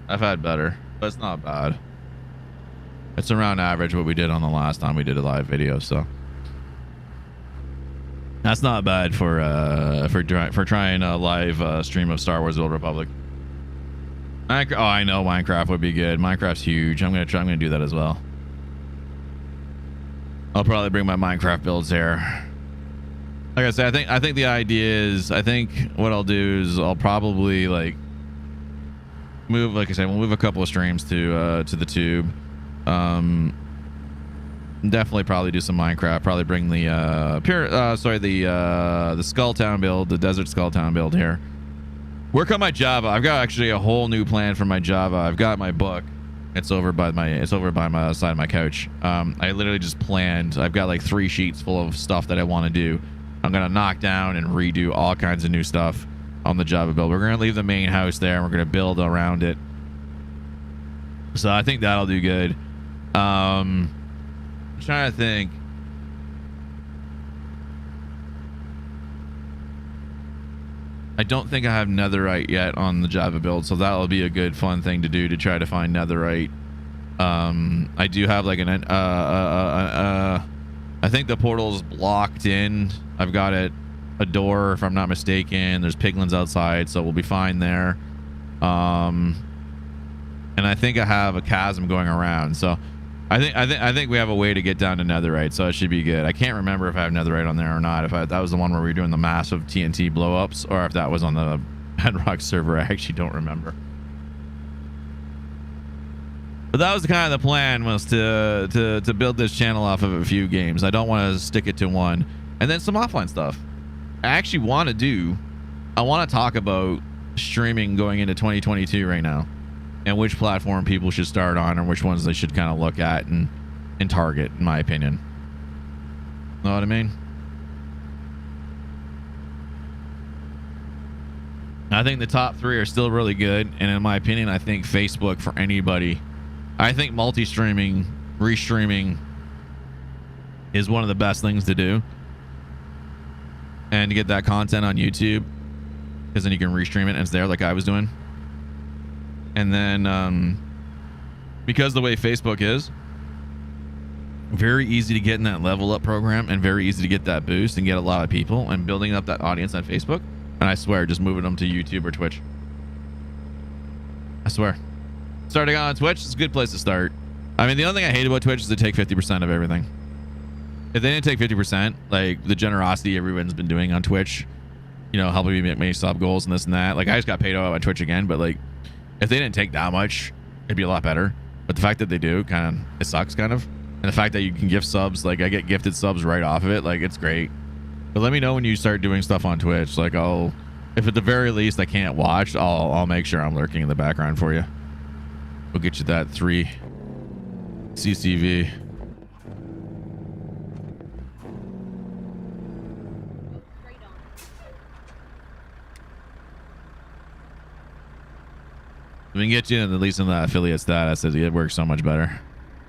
I've had better, but it's not bad. It's around average what we did on the last time we did a live video, so that's not bad for trying a live stream of Star Wars: The Old Republic. Oh, I know Minecraft would be good. Minecraft's huge. I'm gonna do that as well. I'll probably bring my Minecraft builds here. Like I said, I think the idea is, I think what I'll do is I'll probably like move, like I said, we'll move a couple of streams to the tube. Definitely probably do some Minecraft. Probably bring the the Skull Town build, the Desert Skull Town build here. Work on my Java. I've got actually a whole new plan for my Java. I've got my book. It's over by my side of my couch. I literally just planned. I've got like 3 sheets full of stuff that I want to do. I'm going to knock down and redo all kinds of new stuff on the Java build. We're going to leave the main house there and we're going to build around it. So I think that'll do good. I'm trying to think. I don't think I have netherite yet on the Java build, so that'll be a good fun thing to do, to try to find netherite. I do have like an I think the portal's blocked in. I've got a door, if I'm not mistaken. There's piglins outside, so we'll be fine there. And I think I have a chasm going around, so I think we have a way to get down to netherite, so it should be good. I can't remember if I have netherite on there or not. If that was the one where we were doing the massive TNT blow-ups, or if that was on the Bedrock server. I actually don't remember. But that was kind of the plan, was to build this channel off of a few games. I don't want to stick it to one. And then some offline stuff. I actually want to talk about streaming going into 2022 right now, and which platform people should start on, or which ones they should kind of look at and target, in my opinion. Know what I mean? I think the top 3 are still really good, and in my opinion, I think Facebook for anybody. I think multi-streaming, restreaming is one of the best things to do. And to get that content on YouTube, because then you can restream it and it's there like I was doing. And then because the way Facebook is, Very easy to get in that level up program and very easy to get that boost and get a lot of people and building up that audience on Facebook. And I swear, just moving them to YouTube or Twitch. I swear. Starting on Twitch is a good place to start. I mean, the only thing I hate about Twitch is they take 50% of everything. If they didn't take 50%, like the generosity everyone's been doing on Twitch, you know, helping me make sub goals and this and that. Like I just got paid out on Twitch again, but like if they didn't take that much, it'd be a lot better. But the fact that they do, kind of, it sucks kind of. And the fact that you can gift subs, like I get gifted subs right off of it, like it's great. But let me know when you start doing stuff on Twitch. Like if at the very least I can't watch, I'll make sure I'm lurking in the background for you. We'll get you that 3 CCV.
Straight on.
We can get you at least in that affiliate status. It works so much better.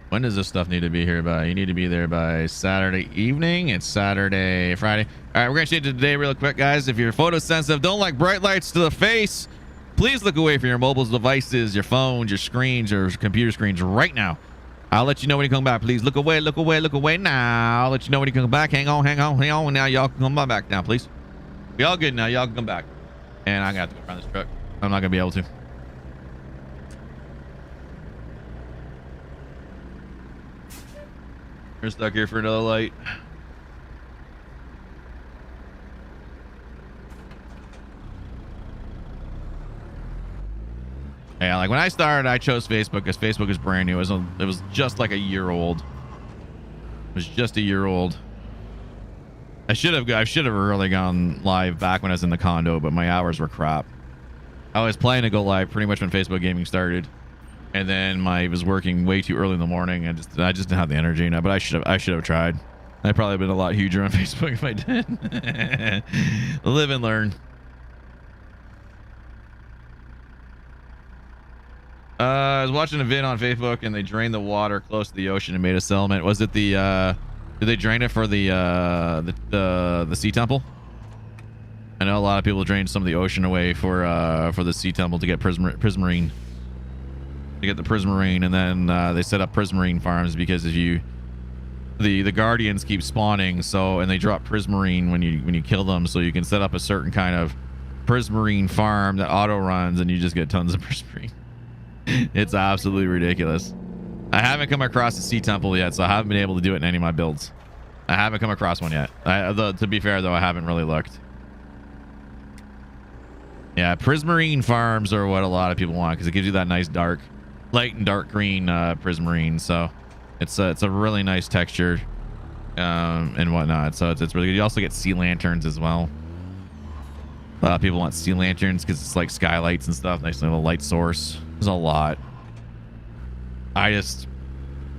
When does this stuff need to be here by? You need to be there by Saturday evening. It's Friday. All right, we're going to change it today real quick, guys. If you're photosensitive, don't like bright lights to the face, please look away from your mobile devices, your phones, your screens, your computer screens right now. I'll let you know when you come back. Please look away, look away, look away now. I'll let you know when you come back. Hang on. Now y'all can come back now, please. We all good now. Y'all can come back. And I'm going to have to go around this truck. I'm not going to be able to. We're stuck here for another light. Yeah, like when I started, I chose Facebook because Facebook is brand new. It was just like a year old. It was just a year old. I should have really gone live back when I was in the condo, but my hours were crap. I was planning to go live pretty much when Facebook gaming started. And then I was working way too early in the morning, and I just didn't have the energy now. But I should have tried. I'd probably been a lot huger on Facebook if I did. Live and learn. I was watching a vid on Facebook, and they drained the water close to the ocean and made a settlement. Was it the? Did they drain it for the sea temple? I know a lot of people drained some of the ocean away for the sea temple to get prismarine. To get the prismarine, and then they set up prismarine farms because if the guardians keep spawning, so and they drop prismarine when you kill them, so you can set up a certain kind of prismarine farm that auto runs, and you just get tons of prismarine. It's absolutely ridiculous. I haven't come across a sea temple yet, so I haven't been able to do it in any of my builds. I haven't come across one yet. To be fair though, I haven't really looked. Yeah, prismarine farms are what a lot of people want because it gives you that nice light and dark green prismarine, so it's a really nice texture and whatnot, so it's really good. You also get sea lanterns as well. A lot of people want sea lanterns because it's like skylights and stuff, nice little light source. There's a lot. I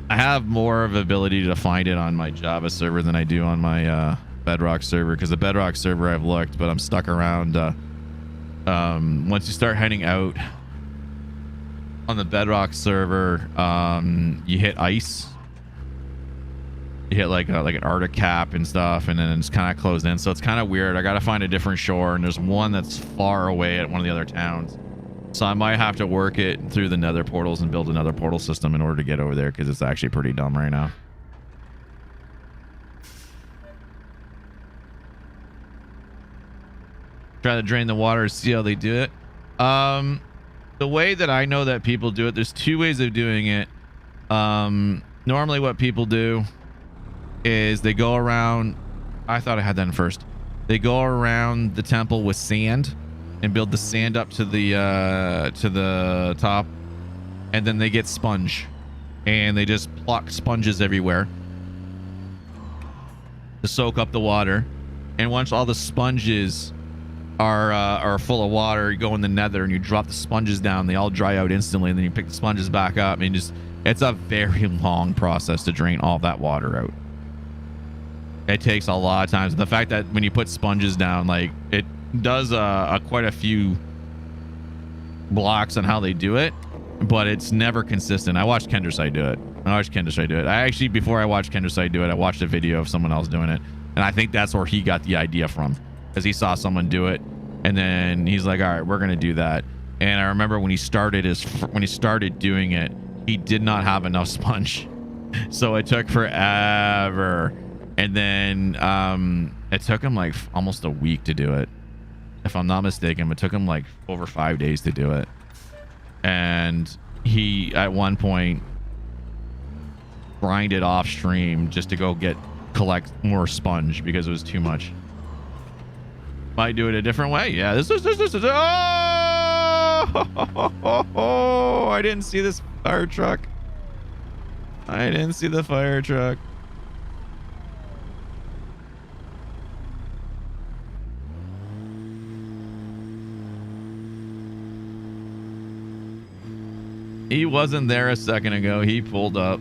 have more of ability to find it on my Java server than I do on my Bedrock server, because the Bedrock server I've looked, but I'm stuck around. Once you start heading out on the Bedrock server, you hit ice. You hit like an Arctic cap and stuff, and then it's kind of closed in, so it's kind of weird. I gotta find a different shore, and there's one that's far away at one of the other towns, so I might have to work it through the nether portals and build another portal system in order to get over there, because it's actually pretty dumb right now. Try to drain the water, see how they do it. The way that I know that people do it, there's two ways of doing it. Normally what people do is they go around, I thought I had that in first. They go around the temple with sand and build the sand up to the top, and then they get sponge and they just pluck sponges everywhere to soak up the water. And once all the sponges are full of water, you go in the nether and you drop the sponges down, they all dry out instantly, and then you pick the sponges back up, and it's a very long process to drain all that water out. It takes a lot of times. The fact that when you put sponges down, like, it does quite a few blocks on how they do it, but it's never consistent. I watched Kenderside do it. I actually, before I watched Kenderside do it, I watched a video of someone else doing it, and I think that's where he got the idea from, because he saw someone do it, and then he's like, all right, we're gonna do that. And I remember when he started doing it, he did not have enough sponge. So it took forever. And then it took him like almost a week to do it. If I'm not mistaken, it took him like over 5 days to do it. And he, at one point, grinded off stream just to go collect more sponge because it was too much. Might do it a different way. Yeah, this is oh! I didn't see this fire truck. I didn't see the fire truck. He wasn't there a second ago. He pulled up.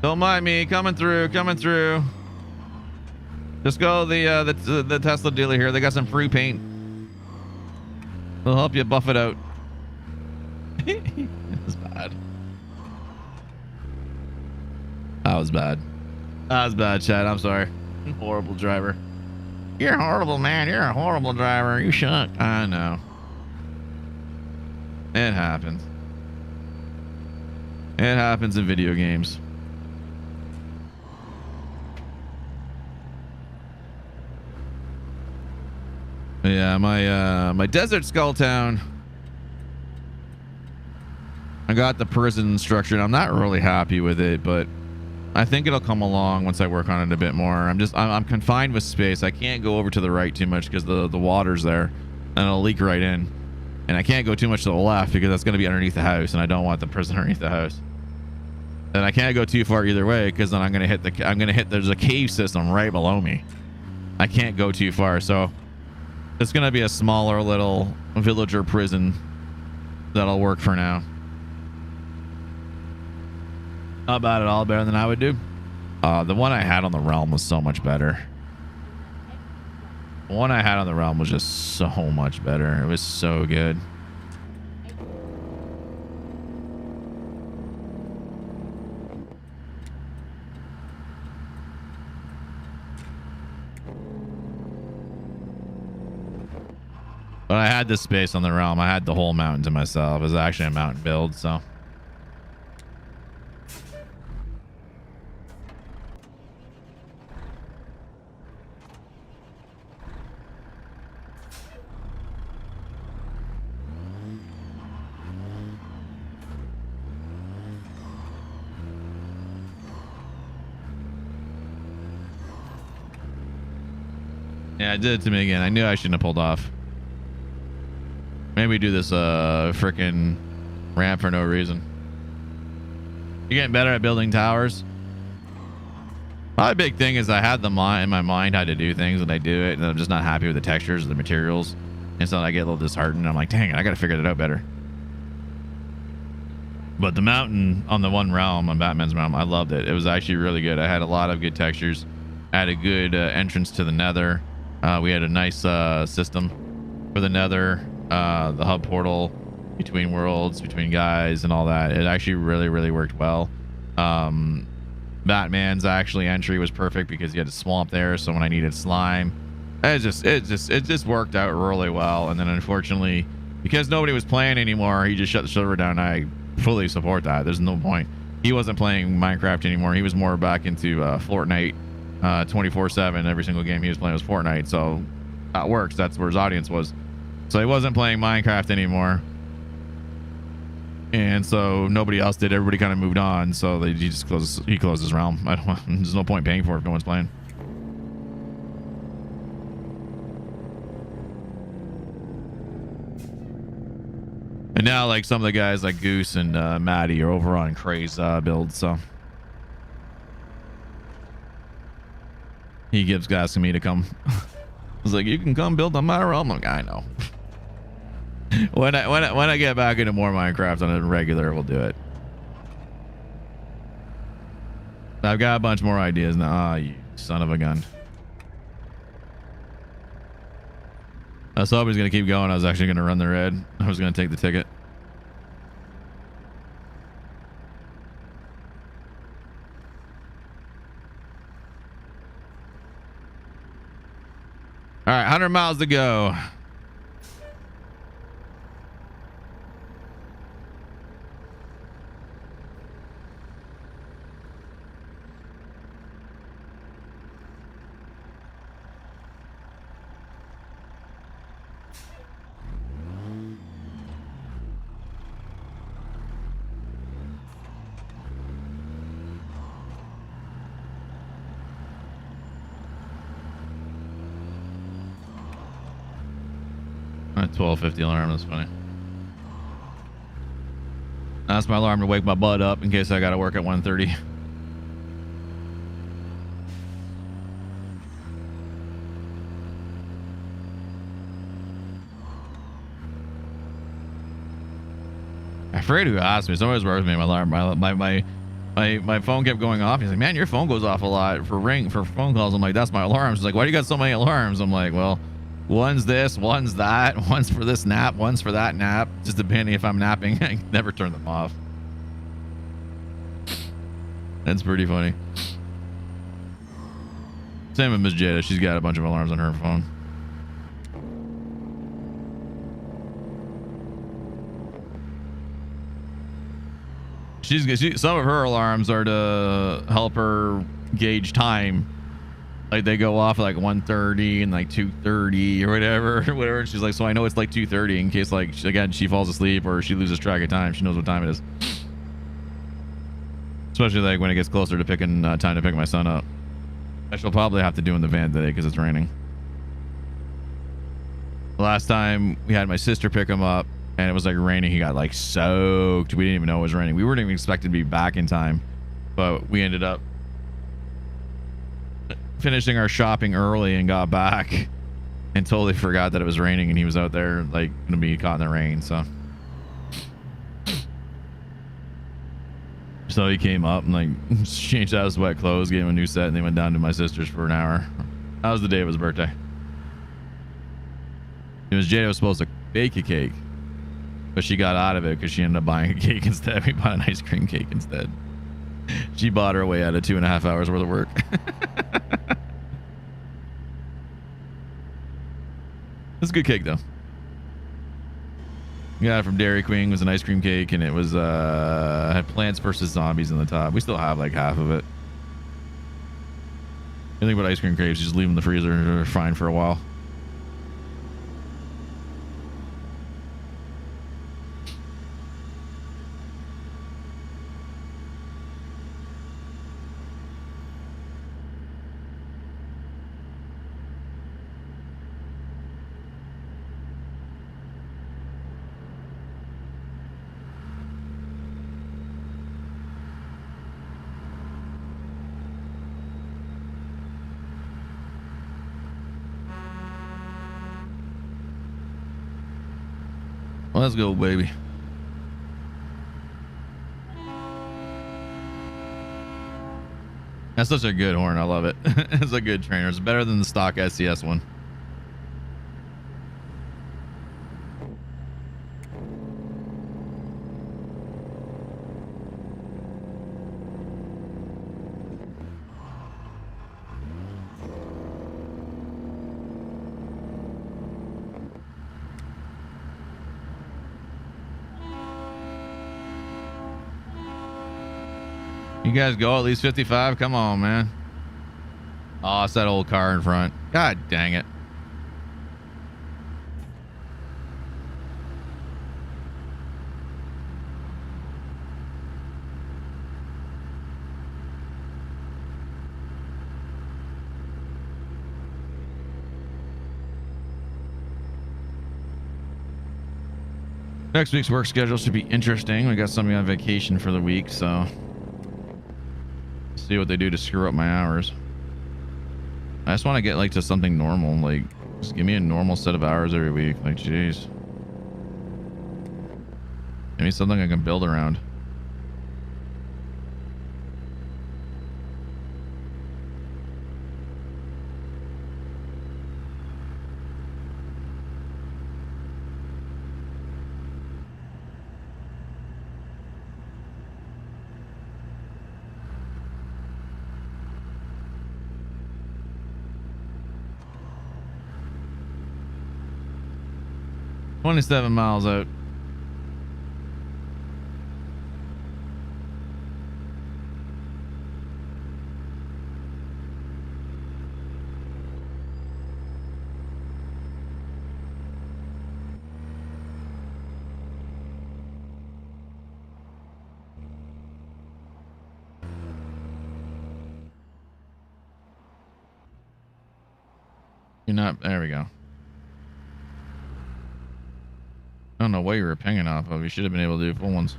Don't mind me. Coming through. Coming through. Just go the Tesla dealer here. They got some free paint. They'll help you buff it out. That was bad. That was bad. That was bad, Chad. I'm sorry. Horrible driver. You're horrible, man. You're a horrible driver. You suck. I know. It happens. It happens in video games. Yeah, my desert skull town. I got the prison structure and I'm not really happy with it, but I think it'll come along once I work on it a bit more. I'm confined with space. I can't go over to the right too much because the water's there and it'll leak right in. And I can't go too much to the left because that's going to be underneath the house and I don't want the prison underneath the house. And I can't go too far either way because then I'm going to hit there's a cave system right below me. I can't go too far. So it's going to be a smaller little villager prison that'll work for now. Not bad at all. Better than I would do. The one I had on the realm was so much better. The one I had on the realm was just so much better. It was so good. But I had this space on the realm. I had the whole mountain to myself. It was actually a mountain build, so. Yeah, I did it to me again. I knew I shouldn't have pulled off. Maybe do this freaking ramp for no reason. You're getting better at building towers. My big thing is I had in my mind how to do things and I do it and I'm just not happy with the textures of the materials. And so I get a little disheartened. I'm like, dang it, I got to figure that out better. But the mountain on the one realm, on Batman's realm, I loved it. It was actually really good. I had a lot of good textures. I had a good entrance to the nether. We had a nice system for the nether. The hub portal between worlds, between guys and all that. It actually really worked well. Batman's actually entry was perfect because he had a swamp there, so when I needed slime, it just worked out really well. And then unfortunately, because nobody was playing anymore, he just shut the server down. I fully support that. There's no point. He wasn't playing Minecraft anymore. He was more back into Fortnite 24/7. Every single game he was playing was Fortnite, so that works. That's where his audience was. So he wasn't playing Minecraft anymore. And so nobody else did. Everybody kind of moved on. So he just closed his realm. There's no point paying for it if no one's playing. And now like some of the guys like Goose and Maddie are over on Craze build. So he keeps asking me to come. I was like, you can come build on my realm. I'm like, I know. when I get back into more Minecraft on a regular, we'll do it. I've got a bunch more ideas now. Ah, you son of a gun. I was hoping he was going to keep going. I was actually going to run the red. I was going to take the ticket. All right, 100 miles to go. A 12:50 alarm. That's funny. That's my alarm to wake my butt up in case I got to work at 1:30. I forget who asked me. Somebody was working me my alarm. My phone kept going off. He's like, "Man, your phone goes off a lot for phone calls." I'm like, "That's my alarms." He's like, "Why do you got so many alarms?" I'm like, "Well, one's this, one's that, one's for this nap, one's for that nap. Just depending if I'm napping, I never turn them off." That's pretty funny. Same with Miss Jada. She's got a bunch of alarms on her phone. Some of her alarms are to help her gauge time. Like they go off at like 1:30 and like 2:30 or whatever. She's like, so I know it's like 2:30 in case like again she falls asleep or she loses track of time. She knows what time it is. Especially like when it gets closer to picking time to pick my son up. I shall probably have to do in the van today because it's raining. The last time we had my sister pick him up and it was like raining, he got like soaked. We didn't even know it was raining. We weren't even expected to be back in time, but we ended up finishing our shopping early and got back and totally forgot that it was raining and he was out there like gonna be caught in the rain. So he came up and like changed out his wet clothes, gave him a new set, and they went down to my sister's for an hour. That was the day of his birthday. Jada was supposed to bake a cake, but she got out of it because she ended up buying a cake instead. We bought an ice cream cake instead. She bought her way out of 2.5 hours worth of work. It's a good cake though. Got it from Dairy Queen. It was an ice cream cake, and it was had Plants vs Zombies in the top. We still have like half of it. Anything about ice cream cakes, you just leave them in the freezer and they're fine for a while. Let's go, baby. That's such a good horn. I love it. It's a good trainer. It's better than the stock SCS one. You guys go at least 55? Come on, man. Oh, it's that old car in front. God dang it. Next week's work schedule should be interesting. We got somebody on vacation for the week, so see what they do to screw up my hours. I just want to get like to something normal. Like, just give me a normal set of hours every week. Like, jeez. Give me something I can build around. $27 miles out. You're not, there we go. know what you were pinging off of. You should have been able to do full ones.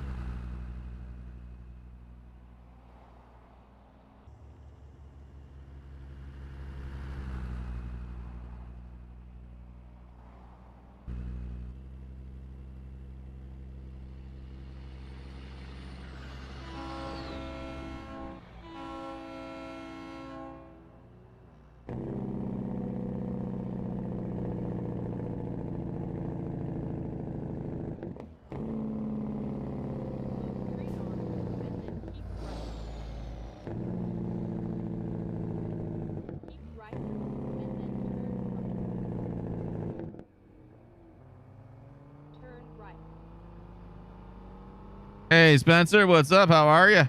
Hey, Spencer, what's up? How are you?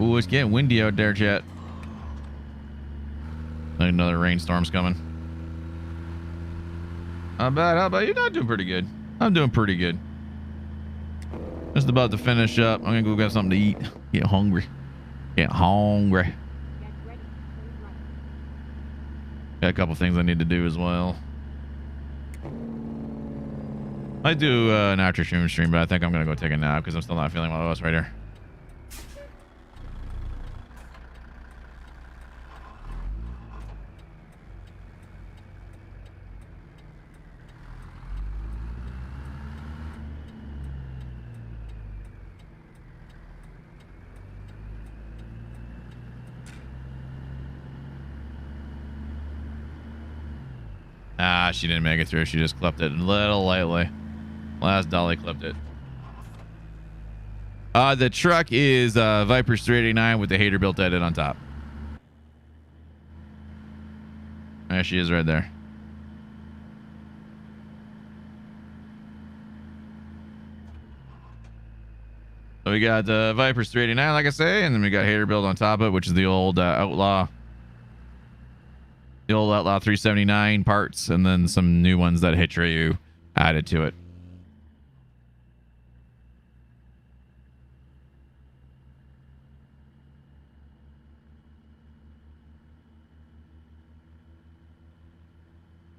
Ooh, it's getting windy out there, chat. Like another rainstorm's coming. Not bad. How about you? Not doing pretty good. I'm doing pretty good. Just about to finish up. I'm gonna go get something to eat. Get hungry. Get hungry. Got a couple things I need to do as well. I do an after stream, but I think I'm gonna go take a nap because I'm still not feeling well. Right here. Ah, she didn't make it through. She just clipped it a little lightly. Last dolly clipped it. The truck is Viper's 389 with the Haterbilt edit on top. There she is right there. So we got Viper's 389, like I say, and then we got Haterbilt on top of it, which is the old Outlaw. The old Outlaw 379 parts, and then some new ones that Hitreyu added to it.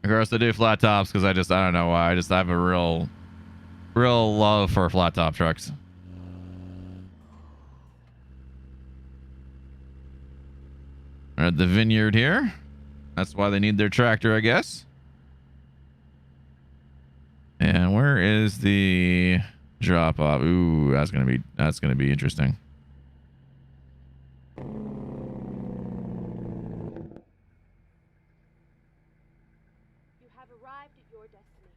Of course, I do flat tops because I don't know why. I have a real love for flat top trucks. We're at the vineyard here. That's why they need their tractor, I guess. And where is the drop off? Ooh, that's gonna be interesting.
You have arrived at your destination.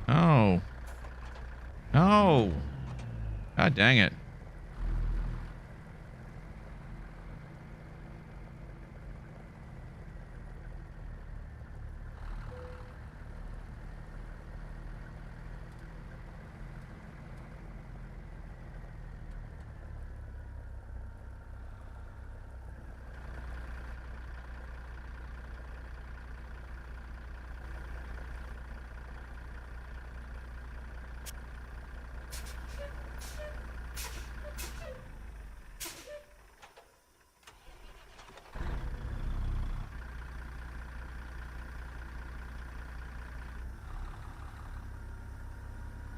Oh. No. God dang it.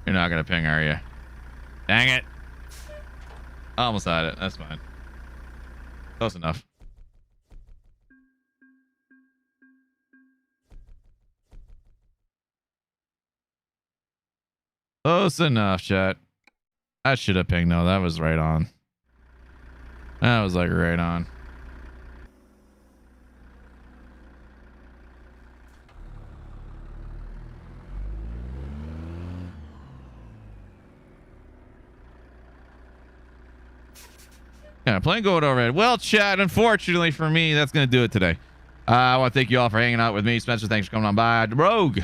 You're not gonna ping, are you? Dang it. I almost had it. That's fine. Close enough. Close enough, chat. I should have pinged. No, that was right on. That was like right on. Yeah, playing gold overhead. Well, chat, unfortunately for me, that's going to do it today. I want to thank you all for hanging out with me. Spencer, thanks for coming on by. Rogue,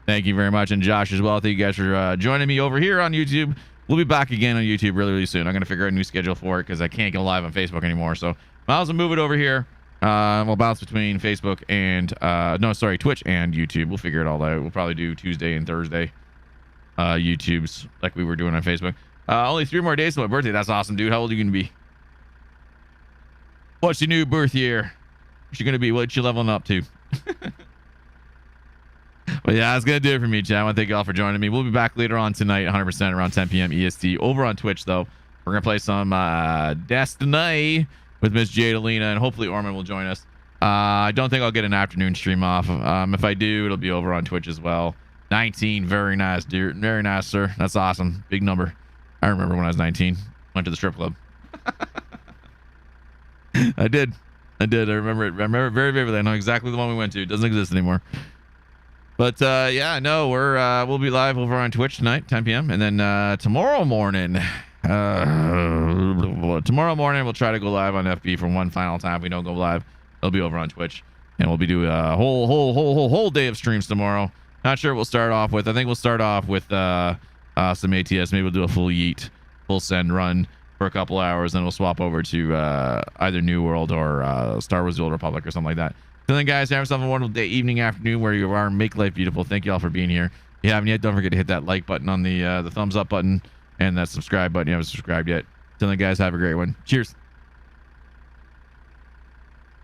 thank you very much. And Josh as well. Thank you guys for joining me over here on YouTube. We'll be back again on YouTube really, really soon. I'm going to figure out a new schedule for it because I can't go live on Facebook anymore. So might as well move it over here. We'll bounce between Facebook and Twitch and YouTube. We'll figure it all out. We'll probably do Tuesday and Thursday YouTubes like we were doing on Facebook. Only 3 more days to my birthday. That's awesome, dude. How old are you gonna be? What's your new birth year? What's you gonna be? What you leveling up to? But yeah, that's gonna do it for me, chat. I want to thank you all for joining me. We'll be back later on tonight, 100% around 10 p.m. EST over on Twitch. Though we're gonna play some Destiny with Miss Jadalina, and hopefully Orman will join us. I don't think I'll get an afternoon stream off. If I do, it'll be over on Twitch as well. 19, very nice, dear, very nice, sir. That's awesome, big number. I remember when I was 19, went to the strip club. I did. I remember it. I remember it very vividly. I know exactly the one we went to. It doesn't exist anymore. But yeah, no, we'll be live over on Twitch tonight, 10 p.m. And then tomorrow morning, we'll try to go live on FB for one final time. If we don't go live, it'll be over on Twitch, and we'll be doing a whole day of streams tomorrow. Not sure what we'll start off with. I think we'll start off with some ATS. Maybe we'll do a full send run for a couple hours, then we'll swap over to either New World or Star Wars: The Old Republic or something like that. So then, guys, have yourself a wonderful day, evening, afternoon, where you are. Make life beautiful. Thank you all for being here. If you haven't yet, don't forget to hit that like button on the thumbs up button and that subscribe button. You haven't subscribed yet. Till then, guys, have a great one. Cheers.